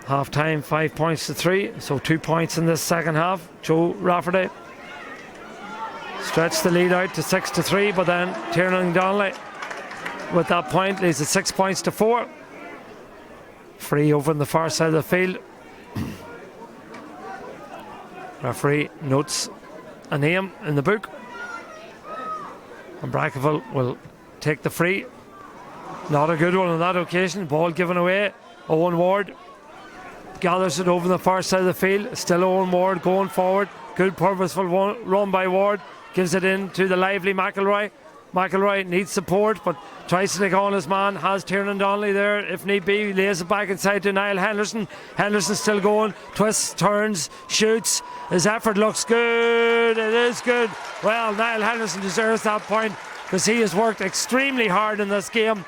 Half time, 5 points to 3, so 2 points in this second half. Joe Rafferty stretched the lead out to 6 to 3, but then Tiernan Donnelly with that point leads it 6 points to 4. Free over on the far side of the field. Referee notes a name in the book, and Brackaville will take the free. Not a good one on that occasion. Ball given away. Owen Ward gathers it over the far side of the field. Still Owen Ward going forward. Good purposeful run by Ward. Gives it in to the lively McElroy. McElroy needs support, but tries to take on his man. Has Tiernan Donnelly there if need be. Lays it back inside to Niall Henderson. Henderson still going. Twists, turns, shoots. His effort looks good. It is good. Well, Niall Henderson deserves that point because he has worked extremely hard in this game,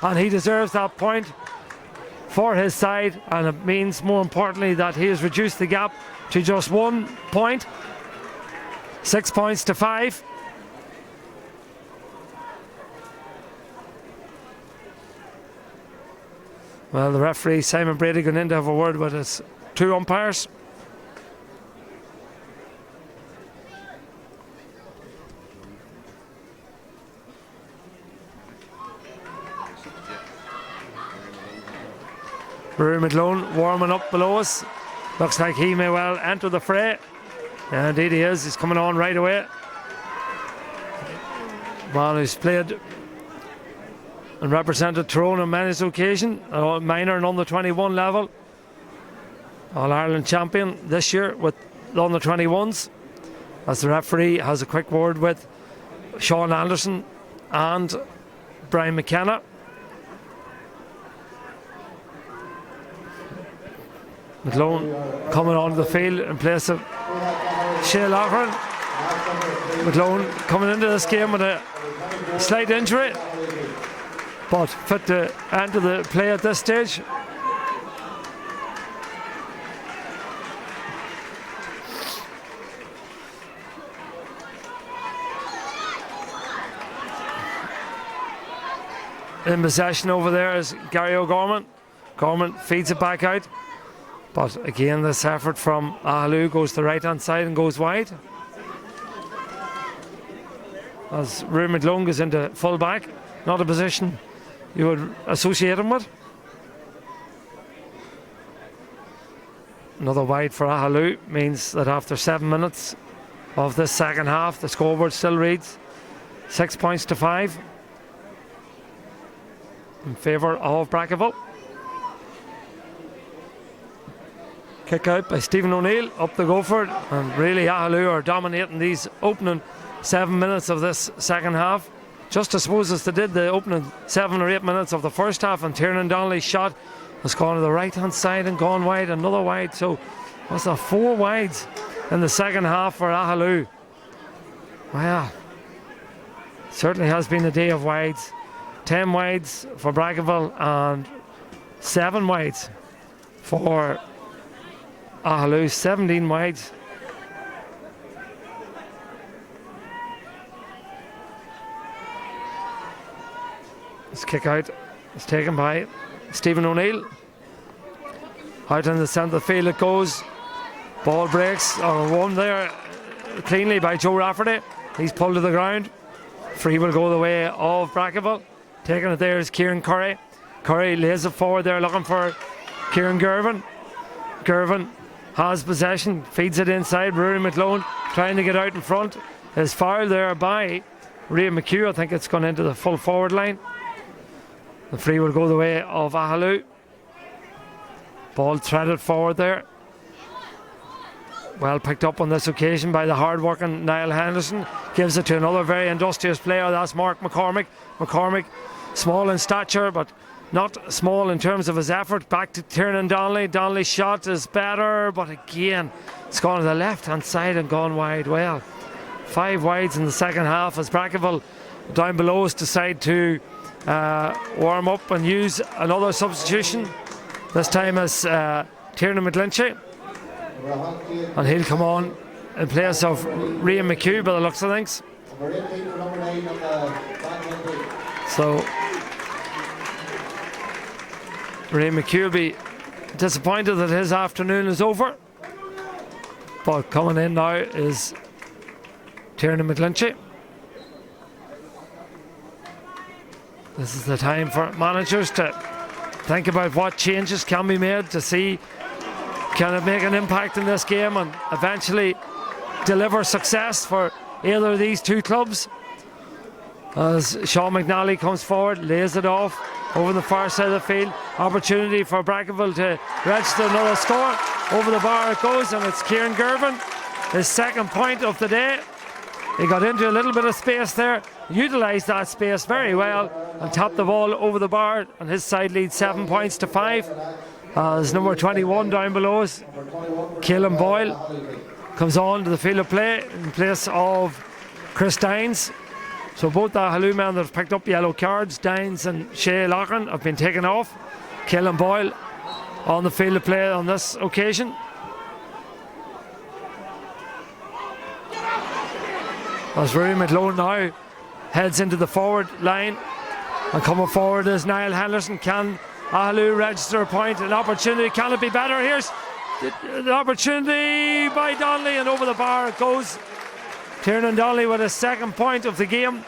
and he deserves that point for his side, and it means more importantly that he has reduced the gap to just 1 point. 6 points to 5. Well, the referee Simon Brady going in to have a word with his 2 umpires. Rory McLone warming up below us. Looks like he may well enter the fray. And indeed he is. He's coming on right away. Man who's played and represented Tyrone on many occasions, minor and under 21 level. All-Ireland champion this year with the under 21s. As the referee has a quick word with Sean Anderson and Brian McKenna. McLone coming onto the field in place of Shea Loughran. McLone coming into this game with a slight injury, but fit to enter the play at this stage. In possession over there is Gary O'Gorman. Gorman feeds it back out. But again, this effort from Aghaloo goes to the right hand side and goes wide. As Rory McLone goes into full back, not a position you would associate him with. Another wide for Aghaloo means that after 7 minutes of this second half, the scoreboard still reads 6 points to 5 in favour of Brackaville. Kick out by Stephen O'Neill, up the go for it, and really Aghaloo are dominating these opening 7 minutes of this second half. Just I suppose as they did the opening 7 or 8 minutes of the first half, and Tiernan Donnelly's shot has gone to the right hand side and gone wide, another wide. So what's that, 4 wides in the second half for Aghaloo. Well, certainly has been a day of wides. 10 wides for Brackaville and 7 wides for Aghaloo. 17 wides. This kick out is taken by Stephen O'Neill. Out in the centre of the field it goes. Ball breaks, or won there cleanly by Joe Rafferty. He's pulled to the ground. Free will go the way of Brackaville. Taking it there is Kieran Curry. Curry lays it forward there looking for Kieran Gervin. Gervin has possession, feeds it inside. Rory McLean trying to get out in front. Is fouled there by Ray McHugh. I think it's gone into the full forward line. The free will go the way of Aghaloo. Ball threaded forward there. Well picked up on this occasion by the hard-working Niall Henderson. Gives it to another very industrious player. That's Mark McCormick. McCormick, small in stature, but not small in terms of his effort. Back to Tiernan Donnelly. Donnelly's shot is better, but again, it's gone to the left-hand side and gone wide. Well, 5 wides in the second half as Brackaville down below us decide to warm up and use another substitution. This time as Tiernan McGlinchey, and he'll come on in place of Ray McHugh by the looks of things. So Ray McHugh will be disappointed that his afternoon is over, but coming in now is Tiernan McGlinchey. This is the time for managers to think about what changes can be made to see can it make an impact in this game and eventually deliver success for either of these two clubs. As Sean McNally comes forward, lays it off over the far side of the field. Opportunity for Brackaville to register another score. Over the bar it goes, and it's Kieran Gervin, his second point of the day. He got into a little bit of space there, utilised that space very well, and tapped the ball over the bar, and his side leads 7 points to 5. As number 21 down below us, Caelan Boyle, comes on to the field of play in place of Chris Dines. So both the Aghaloo men that have picked up yellow cards, Dines and Shea Loughlin, have been taken off. Caelan Boyle on the field of play on this occasion. As Rory McLean now heads into the forward line, and coming forward is Niall Henderson. Can Aghaloo register a point? An opportunity, can it be better? Here's the opportunity by Donnelly, and over the bar it goes. Tiernan Donnelly with his second point of the game.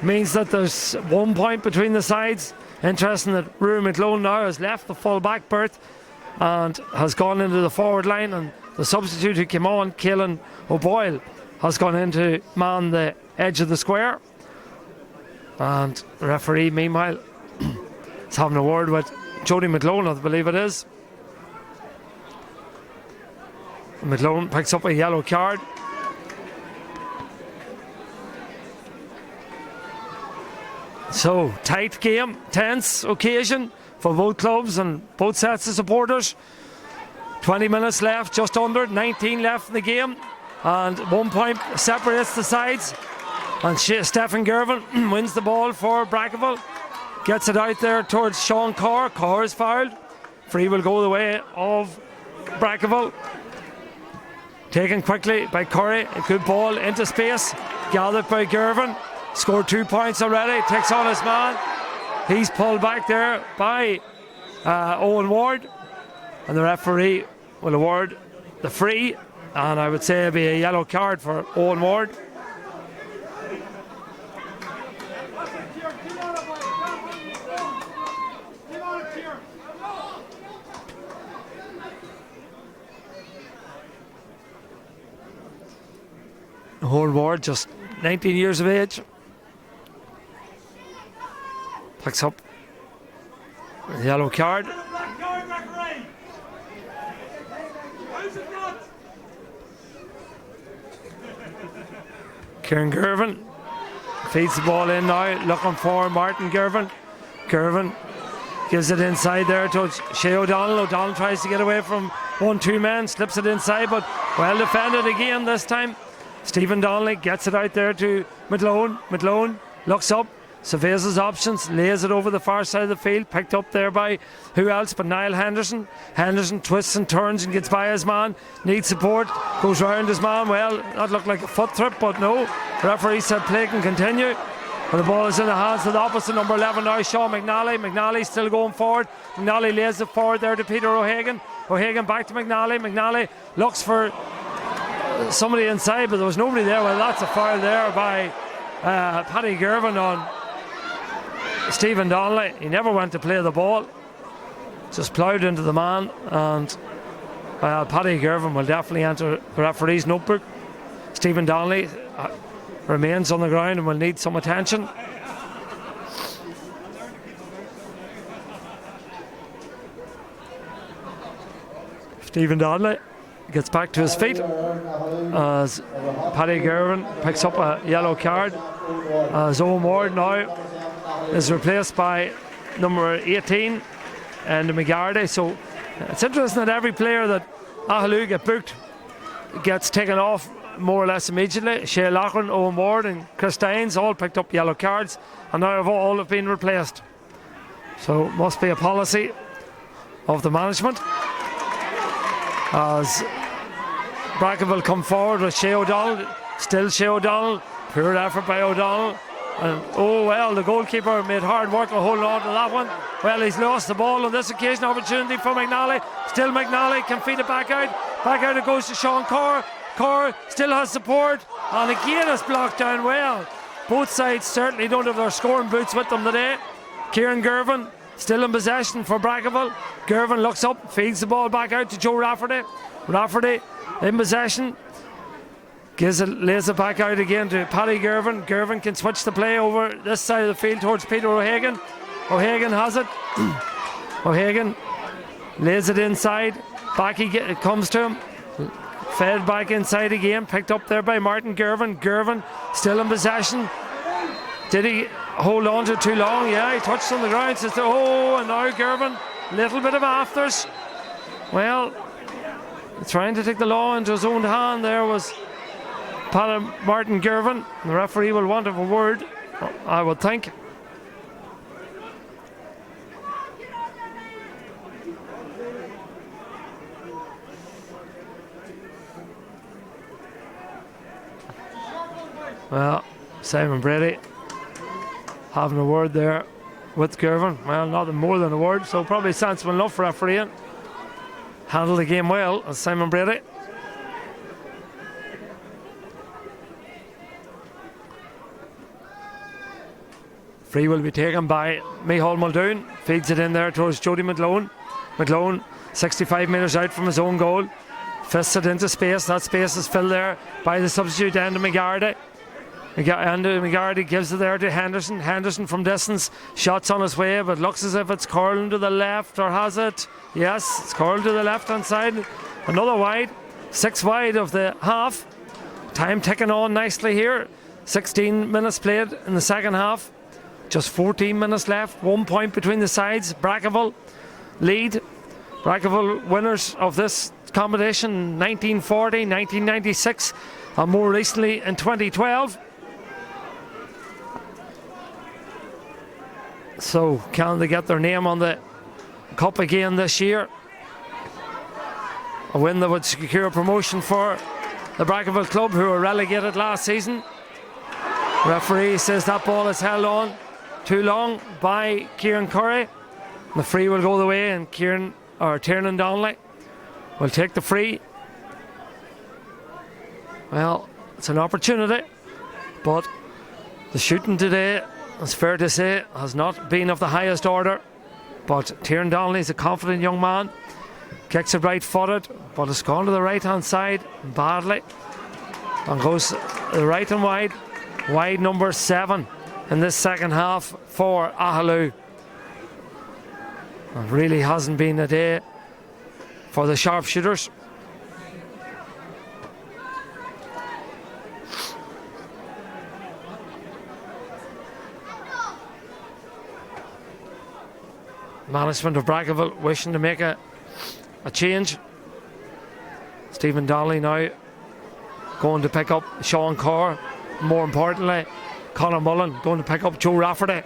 Means that there's 1 point between the sides. Interesting that Rory McLean now has left the full back berth and has gone into the forward line, and the substitute who came on, Caelan O'Boyle, has gone in to man the edge of the square. And the referee meanwhile is having a word with Jody McLean, I believe it is. McLean picks up a yellow card. So, tight game, tense occasion for both clubs and both sets of supporters. 20 minutes left, just under, 19 left in the game, and 1 point separates the sides. And Stephen Gervin wins the ball for Brackaville, gets it out there towards Sean Carr. Carr is fouled. Free will go the way of Brackaville. Taken quickly by Curry, a good ball into space, gathered by Gervin. Scored 2 points already, takes on his man. He's pulled back there by Owen Ward, and the referee will award the free, and I would say it'll be a yellow card for Owen Ward. Owen Ward, just 19 years of age, picks up the yellow card. Kieran Gervin feeds the ball in now, looking for Martin Gervin. Gervin gives it inside there to Shea O'Donnell. O'Donnell tries to get away from 1-2 men, slips it inside, but well defended again this time. Stephen Donnelly gets it out there to McLone. McLone looks up, surveys his options, lays it over the far side of the field, picked up there by who else but Niall Henderson. Henderson twists and turns and gets by his man, needs support, goes round his man. Well, that looked like a foot trip, but no, the referee said play can continue. And the ball is in the hands of the opposite number 11 now, Sean McNally. McNally still going forward. McNally lays it forward there to Peter O'Hagan. O'Hagan back to McNally. McNally looks for somebody inside, but there was nobody there. Well, that's a foul there by Paddy Gervin on Stephen Donnelly. He never went to play the ball, just ploughed into the man, and Paddy Gervin will definitely enter the referee's notebook. Stephen Donnelly remains on the ground and will need some attention. Stephen Donnelly gets back to his feet as Paddy Gervin picks up a yellow card, as Owen Ward now is replaced by number 18 and McGardy. So it's interesting that every player that Aghaloo get booked gets taken off more or less immediately. Shea Loughran, Owen Ward and Chris Dines all picked up yellow cards, and now all have been replaced. So it must be a policy of the management as Brackaville come forward with Shea O'Donnell. Still Shea O'Donnell, poor effort by O'Donnell, and oh well, the goalkeeper made hard work of holding on to that one. Well, he's lost the ball on this occasion. Opportunity for McNally. Still McNally can feed it back out. Back out it goes to Sean Corr. Corr still has support, and again it's blocked down well. Both sides certainly don't have their scoring boots with them today. Kieran Gervin still in possession for Brackaville. Gervin looks up, feeds the ball back out to Joe Rafferty. Rafferty in possession, lays it back out again to Paddy Gervin. Gervin can switch the play over this side of the field towards Peter O'Hagan. O'Hagan has it. O'Hagan lays it inside. Back it comes to him. Fed back inside again, picked up there by Martin Gervin. Gervin still in possession. Did he hold on to it too long? Yeah, he touched on the ground. Says, oh, and now Gervin, little bit of afters. Well, trying to take the law into his own hand there was Martin Gervin. The referee will want a word, I would think. Well, Simon Brady having a word there with Gervin. Well, nothing more than a word, so probably sensible enough for refereeing. Handled the game well as Simon Brady. Free will be taken by Micheál Muldoon. Feeds it in there towards Jody McLone. McLone, 65 metres out from his own goal. Fists it into space. That space is filled there by the substitute Andy McGardy. Andy McGardy gives it there to Henderson. Henderson from distance, shots on his way, but looks as if it's curling to the left, or has it? Yes, it's curled to the left hand side. Another wide, 6 wide of the half. Time ticking on nicely here. 16 minutes played in the second half. Just 14 minutes left. 1 point between the sides. Brackaville lead. Brackaville winners of this competition 1940, 1996, and more recently in 2012. So can they get their name on the cup again this year? A win that would secure promotion for the Brackaville club, who were relegated last season. Referee says that ball is held on too long by Kieran Curry. The free will go the way, and Tiernan Donnelly will take the free. Well, it's an opportunity, but the shooting today, it's fair to say, has not been of the highest order. But Tiernan Donnelly is a confident young man. Kicks it right footed, but it's gone to the right hand side badly, and goes right and wide. Wide number 7 in this second half for Aghaloo. It really hasn't been a day for the sharpshooters. management of Brackaville wishing to make a change. Stephen Donnelly now going to pick up Sean Carr. More importantly, Conor Mullen going to pick up Joe Rafferty.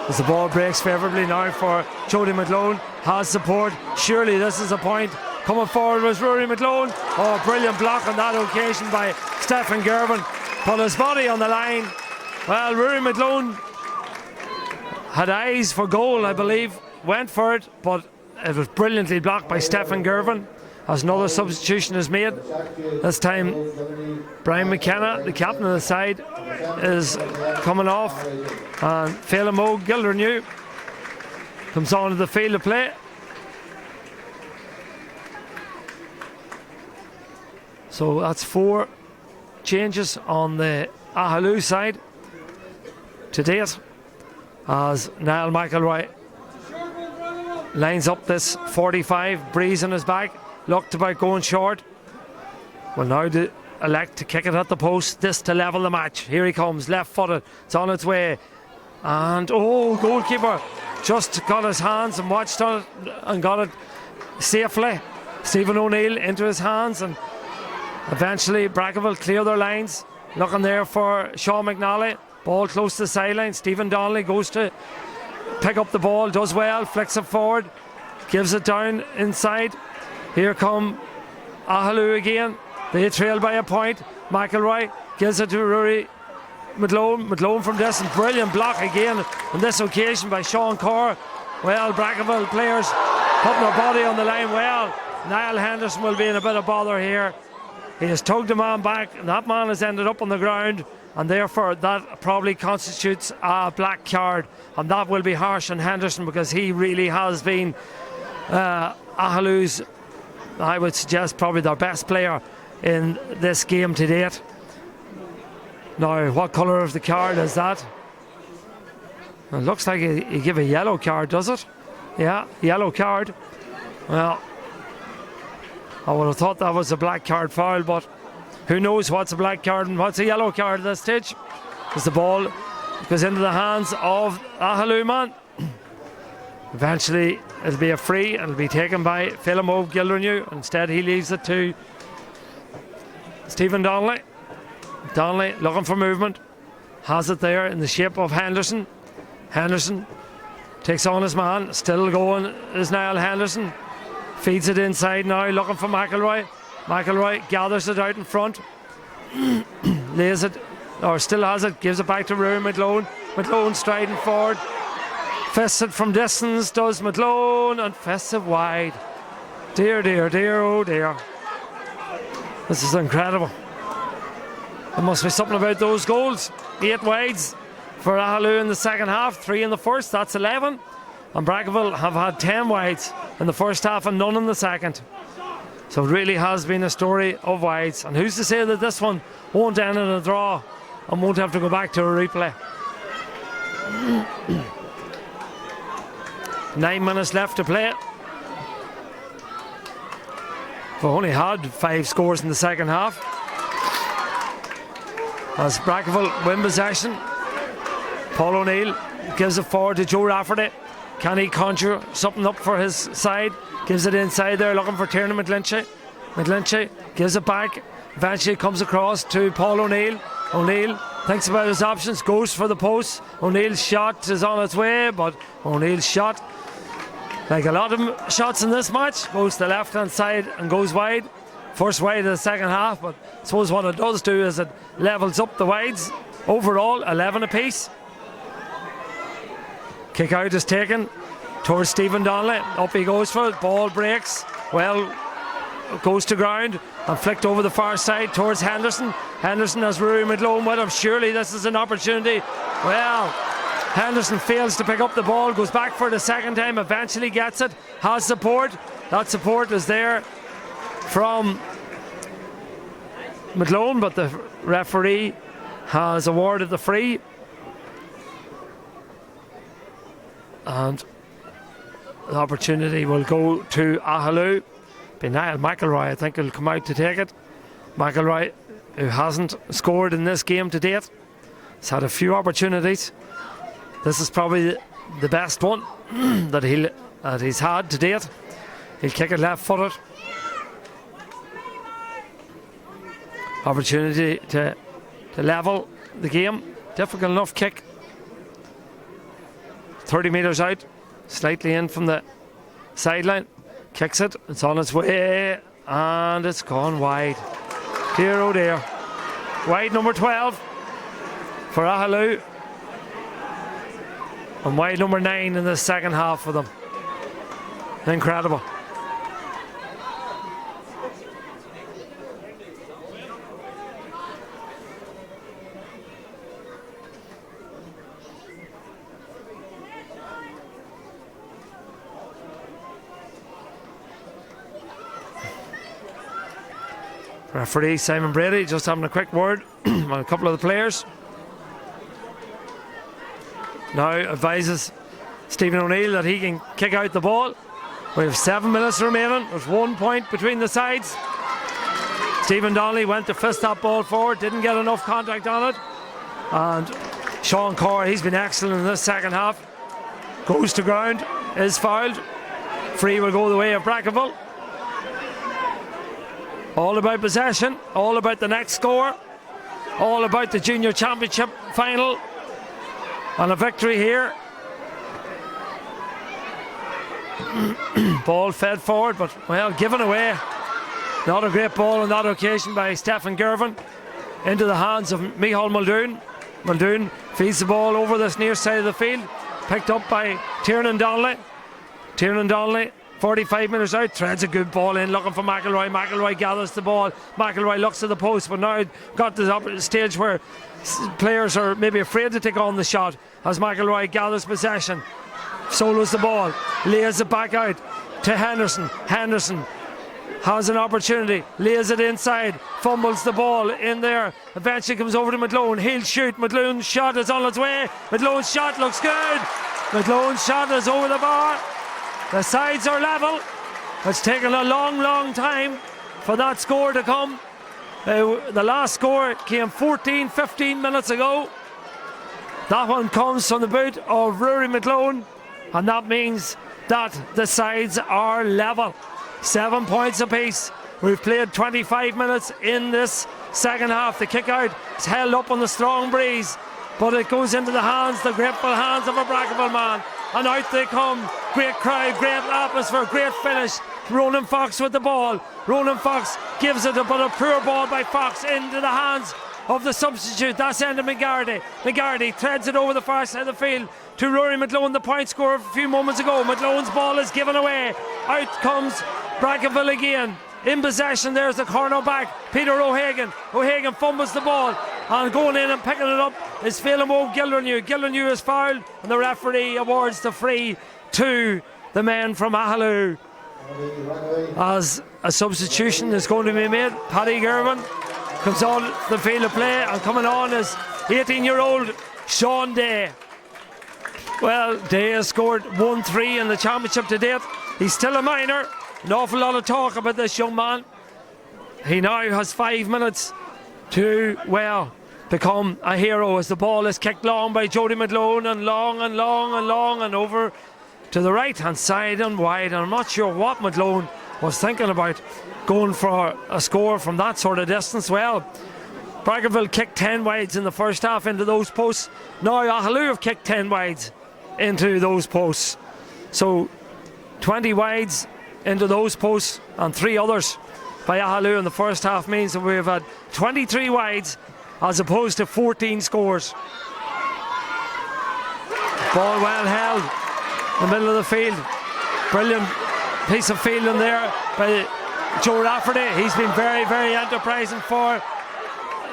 As the ball breaks favourably now for Jody McLone, has support. Surely this is a point. Coming forward was Rory McLone. Oh, brilliant block on that occasion by Stephen Gervin. Put his body on the line. Well, Rory McLone had eyes for goal, I believe. Went for it, but it was brilliantly blocked by Stephen Gervin. As another substitution is made. This time Brian McKenna, the captain of the side, is coming off, and Phelan Moe Gildernew comes onto the field of play. So that's 4 changes on the Aghaloo side to date, as Niall McElroy lines up this 45, breeze on his back. Looked about going short. Will now elect to kick it at the post. This to level the match. Here he comes, left footed. It's on its way. And goalkeeper just got his hands and watched on it and got it safely. Stephen O'Neill into his hands, and eventually Brackaville clear their lines. Looking there for Sean McNally. Ball close to the sideline. Stephen Donnelly goes to pick up the ball, does well, flicks it forward, gives it down inside. Here come Aghaloo again. They trail by a point. McElroy gives it to Rory McLone. McLone from distance. Brilliant block again on this occasion by Sean Carr. Well, Brackaville players putting their body on the line well. Niall Henderson will be in a bit of bother here. He has tugged a man back, and that man has ended up on the ground, and therefore that probably constitutes a black card, and that will be harsh on Henderson, because he really has been Aghaloo's, I would suggest, probably their best player in this game to date. Now, what colour of the card is that? It looks like he gave a yellow card, does it? Yeah, yellow card. Well, I would have thought that was a black card foul, but who knows what's a black card and what's a yellow card at this stage, as the ball goes into the hands of Aghaloo man. Eventually it'll be a free, and it'll be taken by Phelan Moe Gildernew. Instead he leaves it to Stephen Donnelly. Donnelly looking for movement, has it there in the shape of Henderson. Henderson takes on his man, still going is Niall Henderson. Feeds it inside now, looking for McElroy. McElroy gathers it out in front, lays it, or still has it, gives it back to Rory McLone. McLone striding forward, fists it from distance, does McLone, and fists it wide. Dear, dear, dear, oh dear. This is incredible. There must be something about those goals. 8 wides for Aghaloo in the second half, 3 in the first, that's 11. And Brackaville have had 10 wides in the first half and none in the second. So it really has been a story of wides. And who's to say that this one won't end in a draw and won't have to go back to a replay. 9 minutes left to play. We've only had 5 scores in the second half. As Brackaville win possession, Paul O'Neill gives it forward to Joe Rafferty. Can he conjure something up for his side? Gives it inside there, looking for Tiernan McGlinchey. McGlinchey gives it back. Eventually comes across to Paul O'Neill. O'Neill thinks about his options, goes for the post. O'Neill's shot is on its way, but O'Neill's shot, like a lot of shots in this match, goes to the left hand side and goes wide. First wide of the second half, but I suppose what it does do is it levels up the wides. Overall, 11 apiece. Kick out is taken towards Stephen Donnelly. Up he goes for it. Ball breaks. Well, goes to ground and flicked over the far side towards Henderson. Henderson has Rory McLone with him. Surely this is an opportunity. Well, Henderson fails to pick up the ball. Goes back for the second time. Eventually gets it. Has support. That support is there from McLone, but the referee has awarded the free. And the opportunity will go to Aghaloo. Be Niall McElroy, I think, will come out to take it. McElroy, who hasn't scored in this game to date, has had a few opportunities. This is probably the best one that he's had to date. He'll kick it left-footed. Opportunity to level the game. Difficult enough kick. 30 metres out. Slightly in from the sideline. Kicks it. It's on its way. And it's gone wide. Dear oh dear. Wide number 12 for Aghaloo. And wide number 9 in the second half for them. Incredible. Referee Simon Brady just having a quick word on a couple of the players. Now advises Stephen O'Neill that he can kick out the ball. We have 7 minutes remaining. There's 1 point between the sides. Stephen Donnelly went to fist that ball forward, didn't get enough contact on it. And Sean Corr, he's been excellent in this second half. Goes to ground, is fouled. Free will go the way of Brackaville. All about possession, all about the next score, all about the junior championship final. And a victory here. Ball fed forward, but well, given away. Not a great ball on that occasion by Stephen Gervin into the hands of Micheál Muldoon. Muldoon feeds the ball over this near side of the field, picked up by Tyrone Donnelly. Tyrone Donnelly, 45 minutes out, threads a good ball in, looking for McElroy. McElroy gathers the ball. McElroy looks at the post, but now got to the stage where players are maybe afraid to take on the shot as McElroy gathers possession. Solos the ball, lays it back out to Henderson. Henderson has an opportunity, lays it inside, fumbles the ball in there, eventually comes over to McLone. He'll shoot. McLone's shot is on its way. McLone's shot looks good. McLone's shot is over the bar. The sides are level. It's taken a long time for that score to come. The last score came 15 minutes ago. That one comes from the boot of Rory McLone, and that means that the sides are level. 7 points apiece. We've played 25 minutes in this second half. The kick out is held up on the strong breeze, but it goes into the hands, the grateful hands of a Brackaville man. And out they come. Great crowd, great atmosphere, great finish. Ronan Fox with the ball. Ronan Fox gives it, but a poor ball by Fox into the hands of the substitute. That's into McGardy. McGardy threads it over the far side of the field to Rory McLone, the point scorer a few moments ago. McLone's ball is given away. Out comes Brackaville again. In possession, there's the corner back, Peter O'Hagan. O'Hagan fumbles the ball, and going in and picking it up is Phelan Gilrenew. Gilrenew is fouled, and the referee awards the free to the men from Aghaloo. As a substitution is going to be made, Paddy Gervin comes on the field of play, and coming on is 18-year-old Sean Day. Well, Day has scored 1-3 in the championship to date. He's still a minor. An awful lot of talk about this young man. He now has 5 minutes to, well, become a hero as the ball is kicked long by Jody McLone, and long and over to the right hand side and wide. And I'm not sure what McLone was thinking about going for a score from that sort of distance. Well, Brackaville kicked 10 wides in the first half into those posts. Now Aghaloo have kicked 10 wides into those posts. So 20 wides into those posts and 3 others by Aghaloo in the first half means that we've had 23 wides as opposed to 14 scores. Ball well held in the middle of the field. Brilliant piece of fielding there by Joe Rafferty. He's been very enterprising for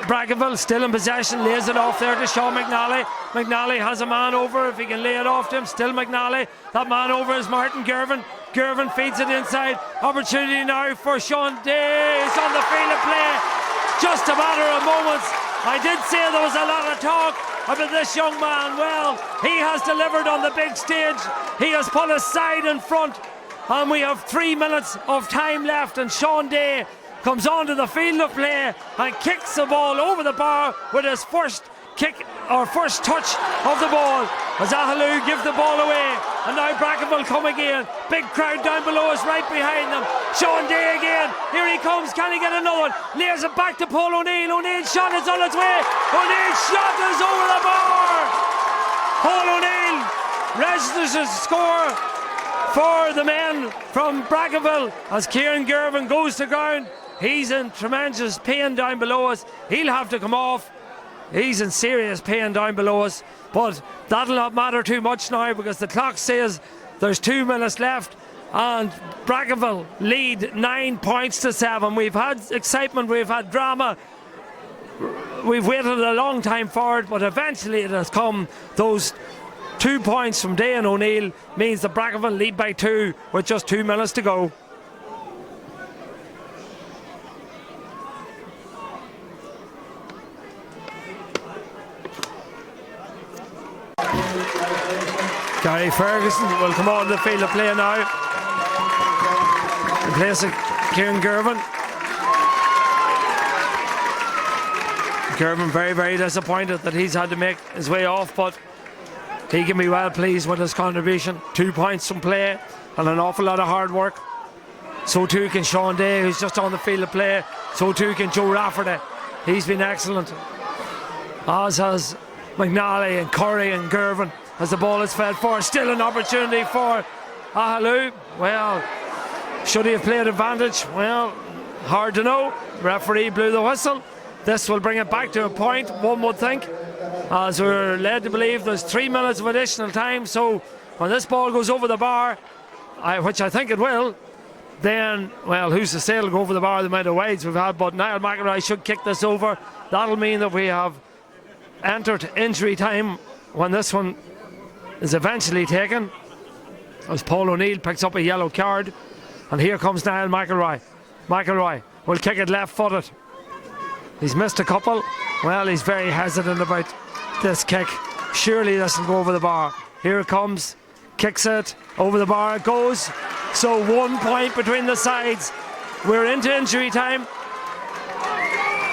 Brackaville. Still in possession, lays it off there to Sean McNally. McNally has a man over if he can lay it off to him. Still McNally. That man over is Martin Gervin. Gervin feeds it inside. Opportunity now for Sean Day. He's on the field of play. Just a matter of moments. I did say there was a lot of talk about this young man. Well, he has delivered on the big stage. He has put his side in front, and we have 3 minutes of time left, and Sean Day comes onto the field of play and kicks the ball over the bar with his first kick or first touch of the ball. as Aghaloo give the ball away. And now Brackaville come again. Big crowd down below us, right behind them. Sean Day again. Here he comes. Can he get another one? Lays it back to Paul O'Neill. O'Neill's shot is on its way. O'Neill's shot is over the bar. Paul O'Neill registers a score for the men from Brackaville as Kieran Gervin goes to ground. He's in tremendous pain down below us. He'll have to come off. He's in serious pain down below us. But that'll not matter too much now because the clock says there's 2 minutes left and Brackaville lead 9 points to 7. We've had excitement, we've had drama. We've waited a long time for it, but eventually it has come. Those 2 points from Day and O'Neill means that Brackaville lead by 2 with just 2 minutes to go. Gary Ferguson will come on the field of play now in place of Kieran Gervin. Gervin very, very disappointed that he's had to make his way off, but he can be well pleased with his contribution. 2 points from play and an awful lot of hard work. So too can Sean Day, who's just on the field of play. So too can Joe Rafferty. He's been excellent. As has McNally and Curry and Gervin as the ball is fed for. Still an opportunity for Aghaloo. Well, should he have played advantage? Well, hard to know. Referee blew the whistle. This will bring it back to a point, one would think, as we're led to believe there's 3 minutes of additional time. So when this ball goes over the bar, which I think it will, then, well, who's to say it'll go over the bar the amount of wides we've had, but Niall McElroy should kick this over. That'll mean that we have entered injury time when this one is eventually taken, as Paul O'Neill picks up a yellow card. And here comes Niall McElroy. McElroy will kick it left-footed. He's missed a couple. Well, he's very hesitant about this kick. Surely this will go over the bar. Here it comes. Kicks it. Over the bar it goes. So 1 point between the sides. We're into injury time.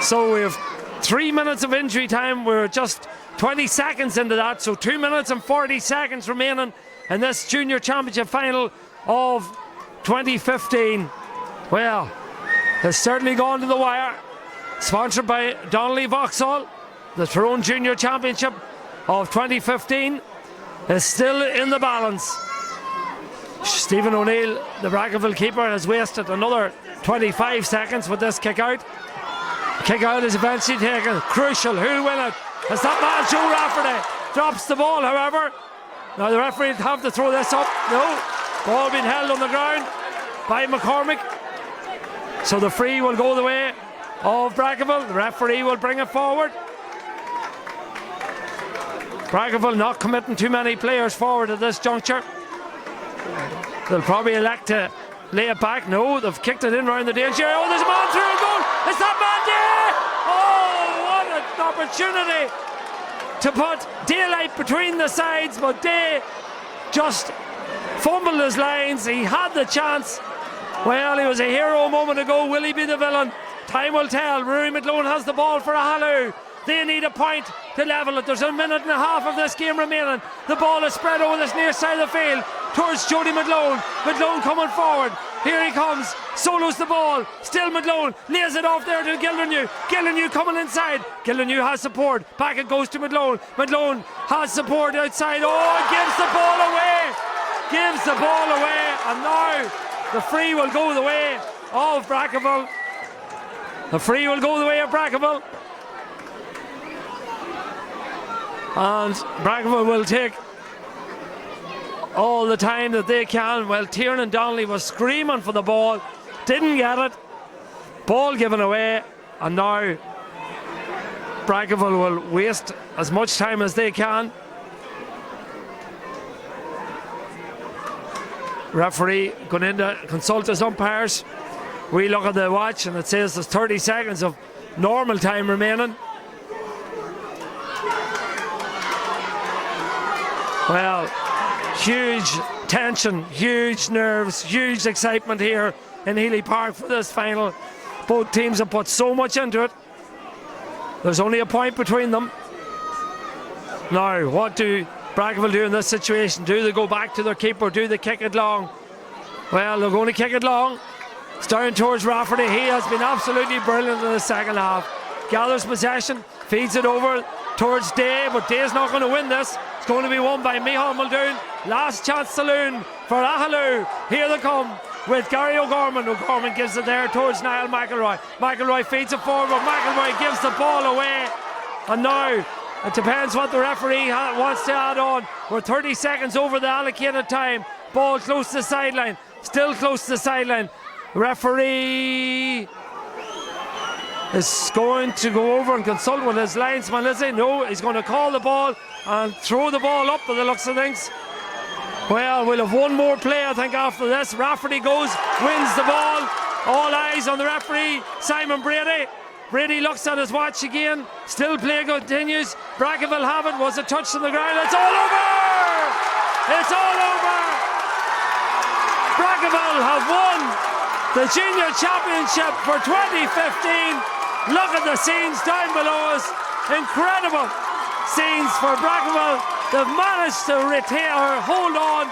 So we have 3 minutes of injury time. We're just 20 seconds into that, so 2 minutes and 40 seconds remaining in this Junior Championship final of 2015. Well, it's certainly gone to the wire. Sponsored by Donnelly Vauxhall, the Tyrone Junior Championship of 2015 is still in the balance. Stephen O'Neill, the Brackaville keeper, has wasted another 25 seconds with this kick out. Kick out is eventually taken. Crucial. Who'll win it? It's that man, Joe Rafferty. Drops the ball, however. Now the referee will have to throw this up. No. Ball being held on the ground by McCormick. So the free will go the way of Brackaville. The referee will bring it forward. Brackaville not committing too many players forward at this juncture. They'll probably elect to lay it back. No, they've kicked it in around the danger. Oh, there's a man through a goal. It's that man there. Oh, what an opportunity to put daylight between the sides, but Day just fumbled his lines. He had the chance. Well, he was a hero a moment ago. Will he be the villain? Time will tell. Rory McLean has the ball for Aghaloo. They need a point to level it. There's a minute and a half of this game remaining. The ball is spread over this near side of the field towards Jody McLean. McLean coming forward. Here he comes. Solos the ball. Still McLean. Lays it off there to Gildernew. Gildernew coming inside. Gildernew has support. Back it goes to McLean. McLean has support outside. Oh, gives the ball away. Gives the ball away. And now the free will go the way of Brackaville. The free will go the way of Brackaville. And Brackaville will take all the time that they can. Well, Tiernan Donnelly was screaming for the ball, didn't get it. Ball given away, and now Brackaville will waste as much time as they can. Referee going in to consult his umpires. We look at the watch and it says there's 30 seconds of normal time remaining. Well, huge tension, huge nerves, huge excitement here in Healy Park for this final. Both teams have put so much into it. There's only a point between them. Now, what do Brackaville do in this situation? Do they go back to their keeper? Do they kick it long? Well, they're going to kick it long. It's down towards Rafferty. He has been absolutely brilliant in the second half. Gathers possession, feeds it over towards Day, but Day's not going to win this. It's going to be won by Micheál Muldoon. Last chance saloon for Aghaloo. Here they come with Gary O'Gorman. O'Gorman gives it there towards Niall McElroy. McElroy feeds it forward, but McElroy gives the ball away. And now it depends what the referee wants to add on. We're 30 seconds over the allocated time. Ball close to the sideline. Still close to the sideline. Referee is going to go over and consult with his linesman, is he? No, he's going to call the ball and throw the ball up by the looks of things. Well, we'll have one more play, I think, after this. Rafferty goes, wins the ball. All eyes on the referee, Simon Brady. Brady looks at his watch again. Still play continues. Brackaville have it. Was a touch on the ground. It's all over! It's all over! Brackaville have won the Junior Championship for 2015. Look at the scenes down below us. Incredible scenes for Brackaville. They've managed to retain or hold on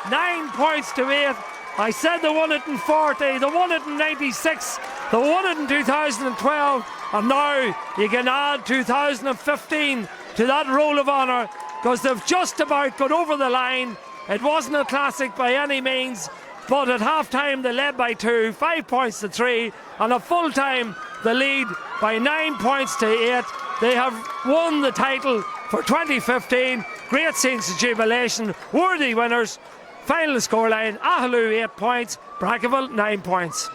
9 points to 8. I said they won it in 40, they won it in 96, they won it in 2012, and now you can add 2015 to that roll of honour, because they've just about got over the line. It wasn't a classic by any means, but at half time they led by 2, 5 points to 3, and at full time they lead by 9 points to 8. They have won the title for 2015. Great scenes of jubilation, worthy winners. Final scoreline: Aghaloo 8 points, Brackaville 9 points.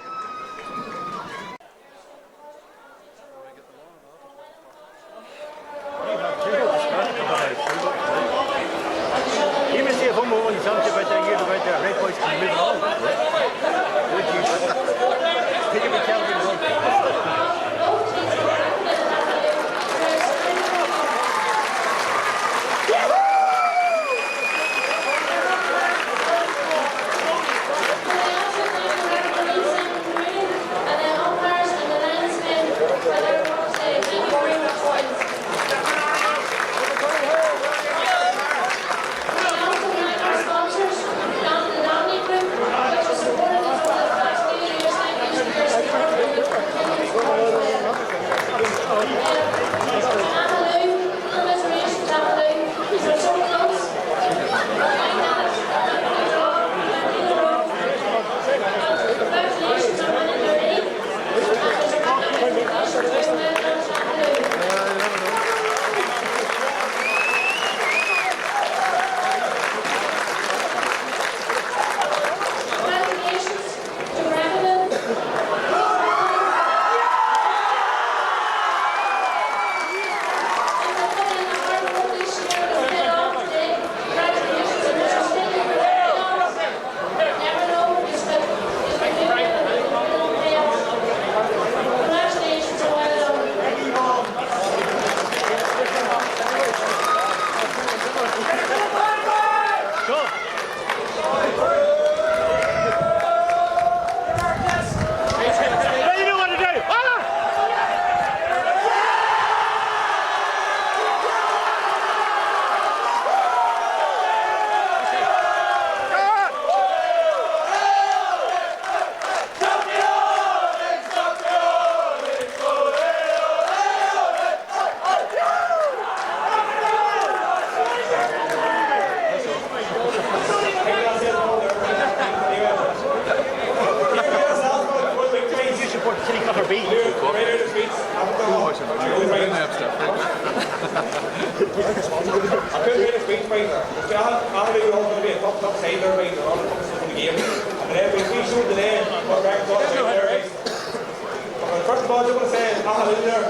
First of all, I just want to say, Aghaloo there,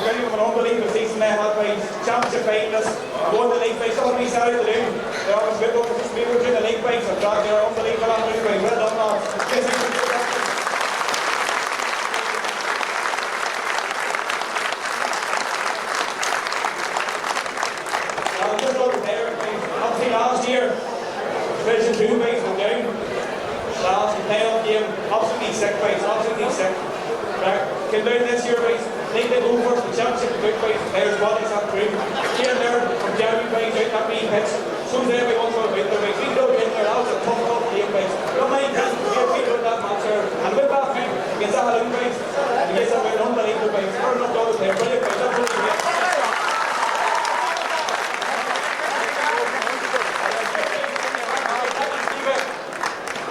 really an unbelievable season they had by championship finalists, won the league fights. Somebody started to do. They always been up with people during the league fights, and they're unbelievable. Well done, man. Just over there, obviously last year, Division 2 fights went down. Last playoff game, absolutely sick fights, absolutely sick. Came down this year, guys. League they go for the championship of good boys, players bodies have through. Here and there, from Jeremy boys out that wee pitch. Soon as everyone's going to win their boys. We go in there, that was a tough game boys. Don't mind that, we won that match there. And we're back now against Aghaloo boys. And against them, we're unbelievable boys. We're not those there, brilliant boys. That's what we get.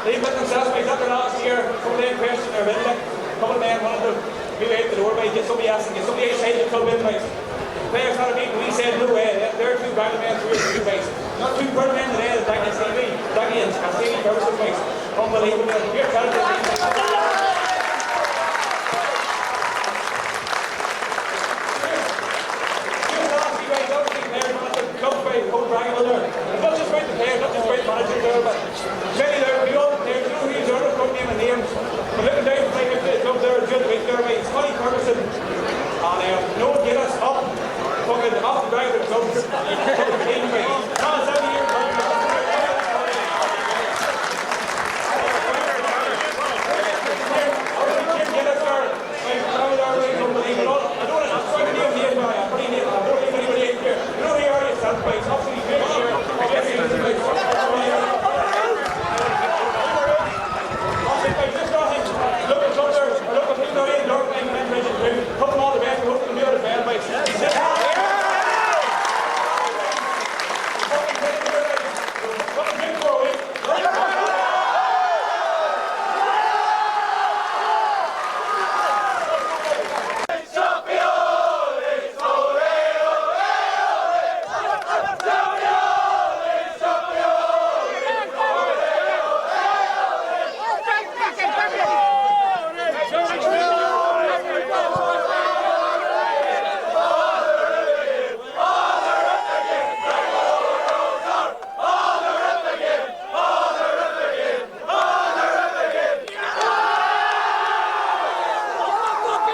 They put themselves by after last year, couple of questions their win, like, couple of men wanted to move out the door by get somebody else and get somebody outside the club in, like. Players had a meeting, we said no way, they're two bad men through two ways. Not two good men today, Daggy and Stevie, Daggy and Stevie Ferguson, unbelievable. Here,